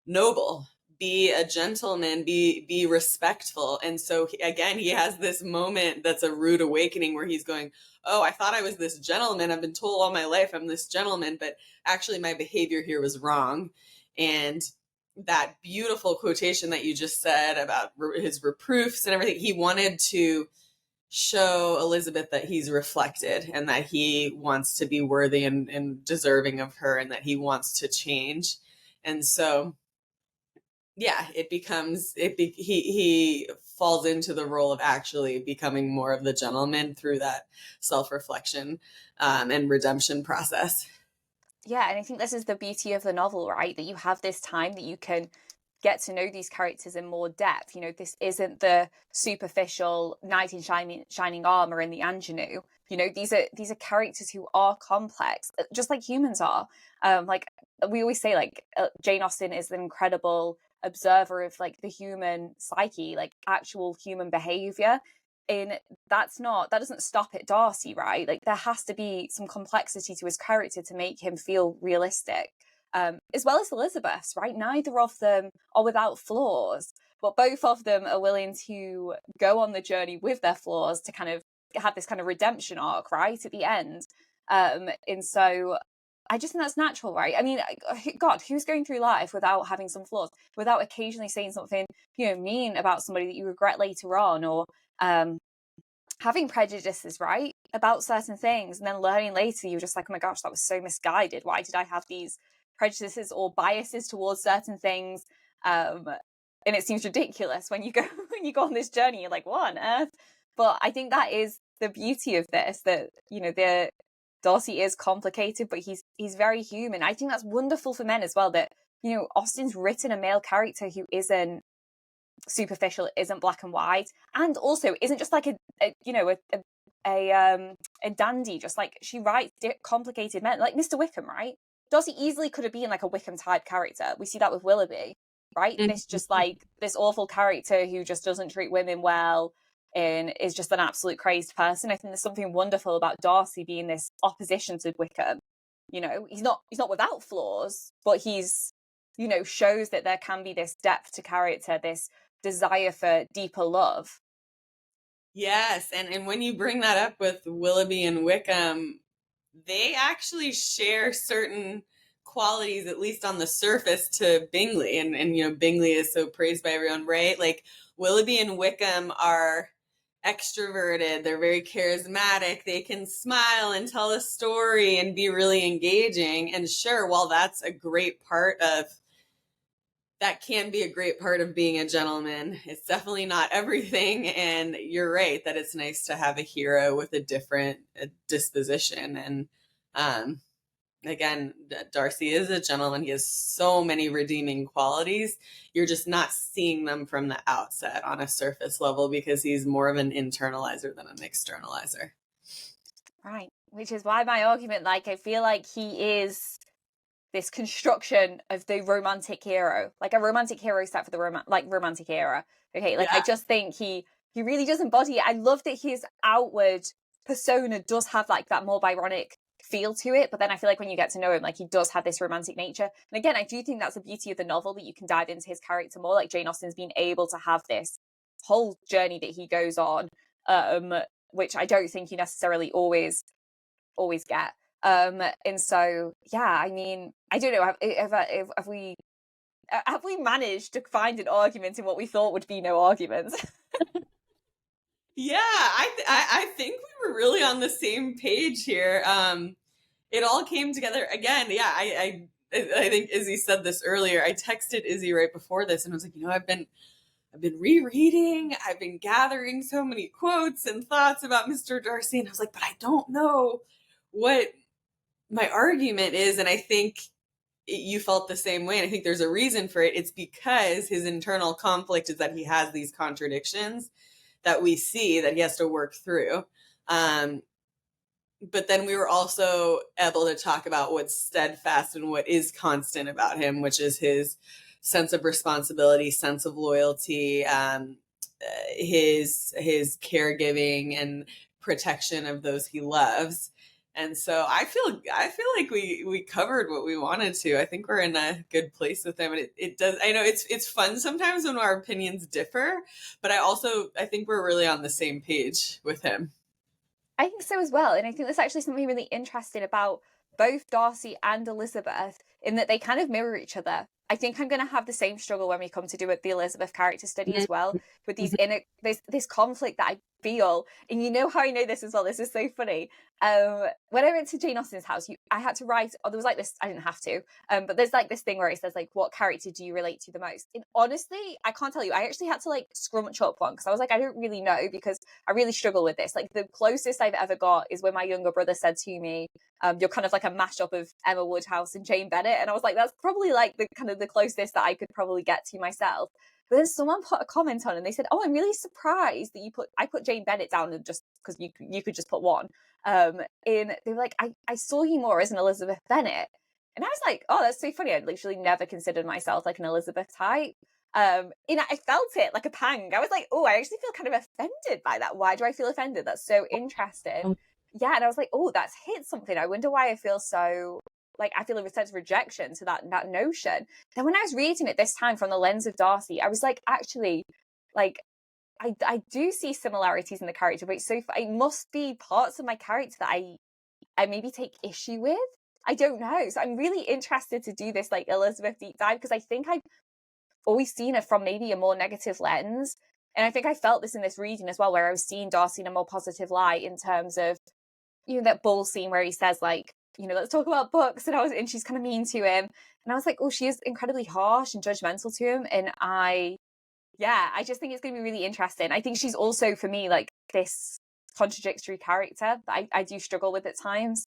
noble, be a gentleman, be respectful. And so again, he has this moment that's a rude awakening where he's going, oh, I thought I was this gentleman. I've been told all my life I'm this gentleman, but actually my behavior here was wrong. And that beautiful quotation that you just said about his reproofs and everything, he wanted to show Elizabeth that he's reflected and that he wants to be worthy and deserving of her and that he wants to change. And so, yeah, he falls into the role of actually becoming more of the gentleman through that self-reflection and redemption process. Yeah, and I think this is the beauty of the novel, right? That you have this time that you can get to know these characters in more depth. You know, this isn't the superficial knight in shining armor in the ingenue. You know, these are characters who are complex, just like humans are. Like we always say, like Jane Austen is an incredible observer of like the human psyche, like actual human behavior. And that doesn't stop at Darcy, right? Like there has to be some complexity to his character to make him feel realistic, as well as Elizabeth's, right? Neither of them are without flaws, but both of them are willing to go on the journey with their flaws to kind of have this kind of redemption arc, right, at the end. And so I just think that's natural, right? I mean, God, who's going through life without having some flaws, without occasionally saying something, mean about somebody that you regret later on, or having prejudices, right, about certain things, and then learning later you're just like, oh my gosh, that was so misguided. Why did I have these prejudices or biases towards certain things? And it seems ridiculous when you go on this journey. You're like, what on earth? But I think that is the beauty of this, that the Darcy is complicated, but he's very human. I think that's wonderful for men as well, that Austen's written a male character who isn't superficial, isn't black and white, and also isn't just like a dandy. Just like, she writes complicated men, like Mr. Wickham, right? Darcy easily could have been like a Wickham type character. We see that with Willoughby, right? Mm-hmm. This just like this awful character who just doesn't treat women well and is just an absolute crazed person. I think there's something wonderful about Darcy being this opposition to Wickham. He's not without flaws, but he's shows that there can be this depth to character, this desire for deeper love. Yes, and when you bring that up with Willoughby and Wickham, they actually share certain qualities, at least on the surface, to Bingley, and Bingley is so praised by everyone, right? Like Willoughby and Wickham are extroverted, they're very charismatic, they can smile and tell a story and be really engaging. And sure, while that's a great part of that can be a great part of being a gentleman, it's definitely not everything. And you're right that it's nice to have a hero with a different disposition. And again, Darcy is a gentleman. He has so many redeeming qualities. You're just not seeing them from the outset on a surface level because he's more of an internalizer than an externalizer. Right. Which is why my argument, like, I feel like he is this construction of the romantic hero, like a romantic hero set for the romantic era. Okay, like, yeah. I just think he really does embody it. I love that his outward persona does have like that more Byronic feel to it, but then I feel like when you get to know him, like, he does have this romantic nature. And again, I do think that's the beauty of the novel, that you can dive into his character more. Like, Jane Austen's been able to have this whole journey that he goes on, which I don't think you necessarily always get. And so, yeah, I mean, I don't know, have we managed to find an argument in what we thought would be no arguments? Yeah, I think we were really on the same page here. It all came together again. Yeah, I think Izzy said this earlier. I texted Izzy right before this and I was like, I've been rereading, I've been gathering so many quotes and thoughts about Mr. Darcy, and I was like, but I don't know what my argument is. And I think you felt the same way. And I think there's a reason for it. It's because his internal conflict is that he has these contradictions that we see that he has to work through. But then we were also able to talk about what's steadfast and what is constant about him, which is his sense of responsibility, sense of loyalty, his caregiving and protection of those he loves. And so I feel like we covered what we wanted to. I think we're in a good place with him. And it does, I know it's fun sometimes when our opinions differ, but I think we're really on the same page with him. I think so as well. And I think there's actually something really interesting about both Darcy and Elizabeth in that they kind of mirror each other. I think I'm going to have the same struggle when we come to do the Elizabeth character study as well, with these this conflict that I feel. And you know how I know this as well? This is so funny. When I went to Jane Austen's house, I had to write, there was like this, I didn't have to, but there's like this thing where it says like, what character do you relate to the most? And honestly, I can't tell you. I actually had to like scrunch up one because I was like, I don't really know, because I really struggle with this. Like, the closest I've ever got is when my younger brother said to me, you're kind of like a mashup of Emma Woodhouse and Jane Bennet. And I was like, that's probably like the kind of the closest that I could probably get to myself. But then someone put a comment on and they said, oh, I'm really surprised that I put Jane Bennet down, and just because you could just put one. And they were like, I saw you more as an Elizabeth Bennet. And I was like, oh, that's so funny. I'd literally never considered myself like an Elizabeth type. And I felt it like a pang. I was like, oh, I actually feel kind of offended by that. Why do I feel offended? That's so interesting. Yeah, and I was like, oh, that's hit something. I wonder why I feel so, like, I feel a sense of rejection to that notion. Then when I was reading it this time from the lens of Darcy, I was like, actually, like, I do see similarities in the character, but it must be parts of my character that I maybe take issue with. I don't know. So I'm really interested to do this like Elizabeth deep dive, because I think I've always seen her from maybe a more negative lens. And I think I felt this in this reading as well, where I was seeing Darcy in a more positive light in terms of, that ball scene where he says like, let's talk about books, and she's kind of mean to him, and I was like, oh, she is incredibly harsh and judgmental to him. And I just think it's going to be really interesting. I think she's also, for me, like this contradictory character that I do struggle with at times.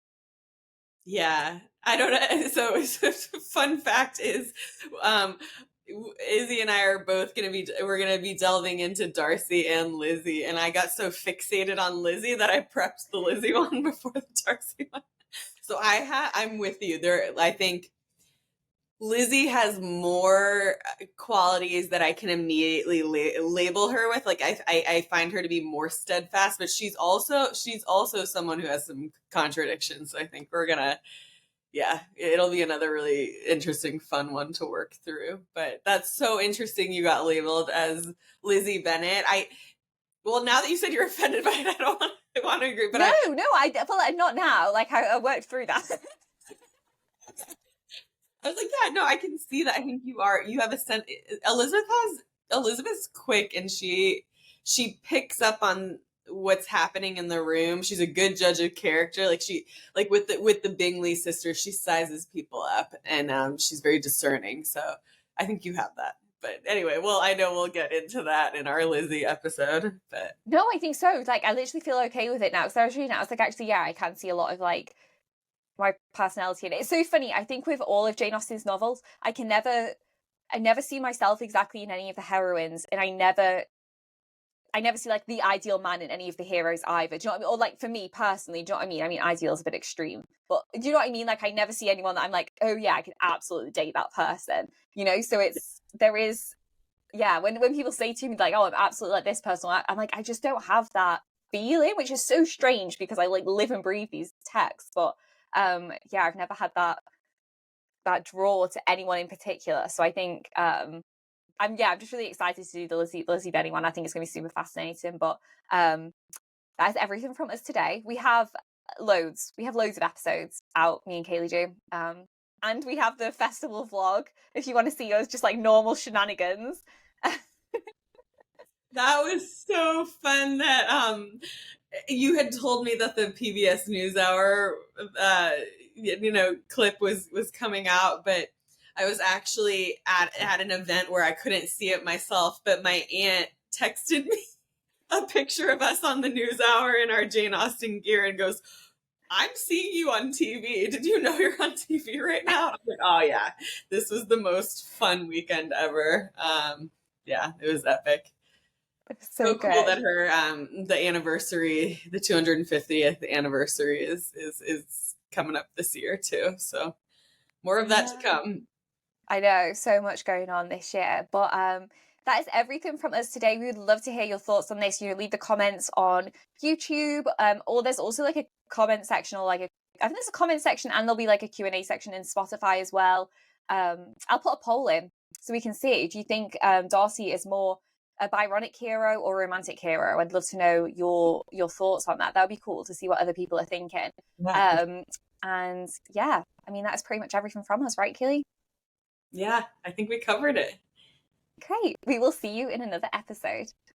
Yeah, I don't know. So fun fact is, Izzy and I are both we're going to be delving into Darcy and Lizzie. And I got so fixated on Lizzie that I prepped the Lizzie one before the Darcy one. So I'm with you there. I think Lizzie has more qualities that I can immediately label her with. Like I find her to be more steadfast, but she's also someone who has some contradictions. So I think we're gonna, it'll be another really interesting, fun one to work through. But that's so interesting. You got labeled as Lizzie Bennet. Well, now that you said you're offended by it, I don't want to agree. But I'm not now. Like, I worked through that. I was like, yeah, no, I can see that. I think you have a sense. Elizabeth's quick, and she picks up on what's happening in the room. She's a good judge of character. Like she, like with the Bingley sisters, she sizes people up, and she's very discerning. So I think you have that. But anyway, well, I know we'll get into that in our Lizzie episode. But no, I think so. Like, I literally feel okay with it now. Because I was reading it, I was like, actually, yeah, I can see a lot of like my personality in it. It's so funny. I think with all of Jane Austen's novels, I never see myself exactly in any of the heroines, and I never see like the ideal man in any of the heroes either. Do you know what I mean? Or like for me personally, do you know what I mean? I mean, ideal is a bit extreme, but do you know what I mean? Like, I never see anyone that I'm like, oh yeah, I could absolutely date that person. You know, so there is, yeah. When people say to me like, oh, I'm absolutely like this person, I'm like, I just don't have that feeling, which is so strange because I like live and breathe these texts. But yeah, I've never had that draw to anyone in particular. So I think I'm just really excited to do the Lizzie Benny one. I think it's going to be super fascinating. But that is everything from us today. We have loads of episodes out, me and Caily do. And we have the festival vlog if you want to see us just like normal shenanigans. that was so fun that you had told me that the PBS NewsHour clip was coming out, but I was actually at an event where I couldn't see it myself, but my aunt texted me a picture of us on the NewsHour in our Jane Austen gear and goes, I'm seeing you on TV. Did you know you're on TV right now? I'm like, oh yeah, this was the most fun weekend ever. Yeah, it was epic. It's So so cool good. that her the anniversary, the 250th anniversary is coming up this year too. So more of that to come. I know, so much going on this year. But that is everything from us today. We would love to hear your thoughts on this. You know, leave the comments on YouTube. Or there's also like a comment section, or like I think there's a comment section, and there'll be like a Q&A section in Spotify as well. I'll put a poll in so we can see. Do you think Darcy is more a Byronic hero or a romantic hero? I'd love to know your thoughts on that. That would be cool to see what other people are thinking. Yeah. And yeah, I mean, that's pretty much everything from us, right, Caily? Yeah, I think we covered it. Great. We will see you in another episode.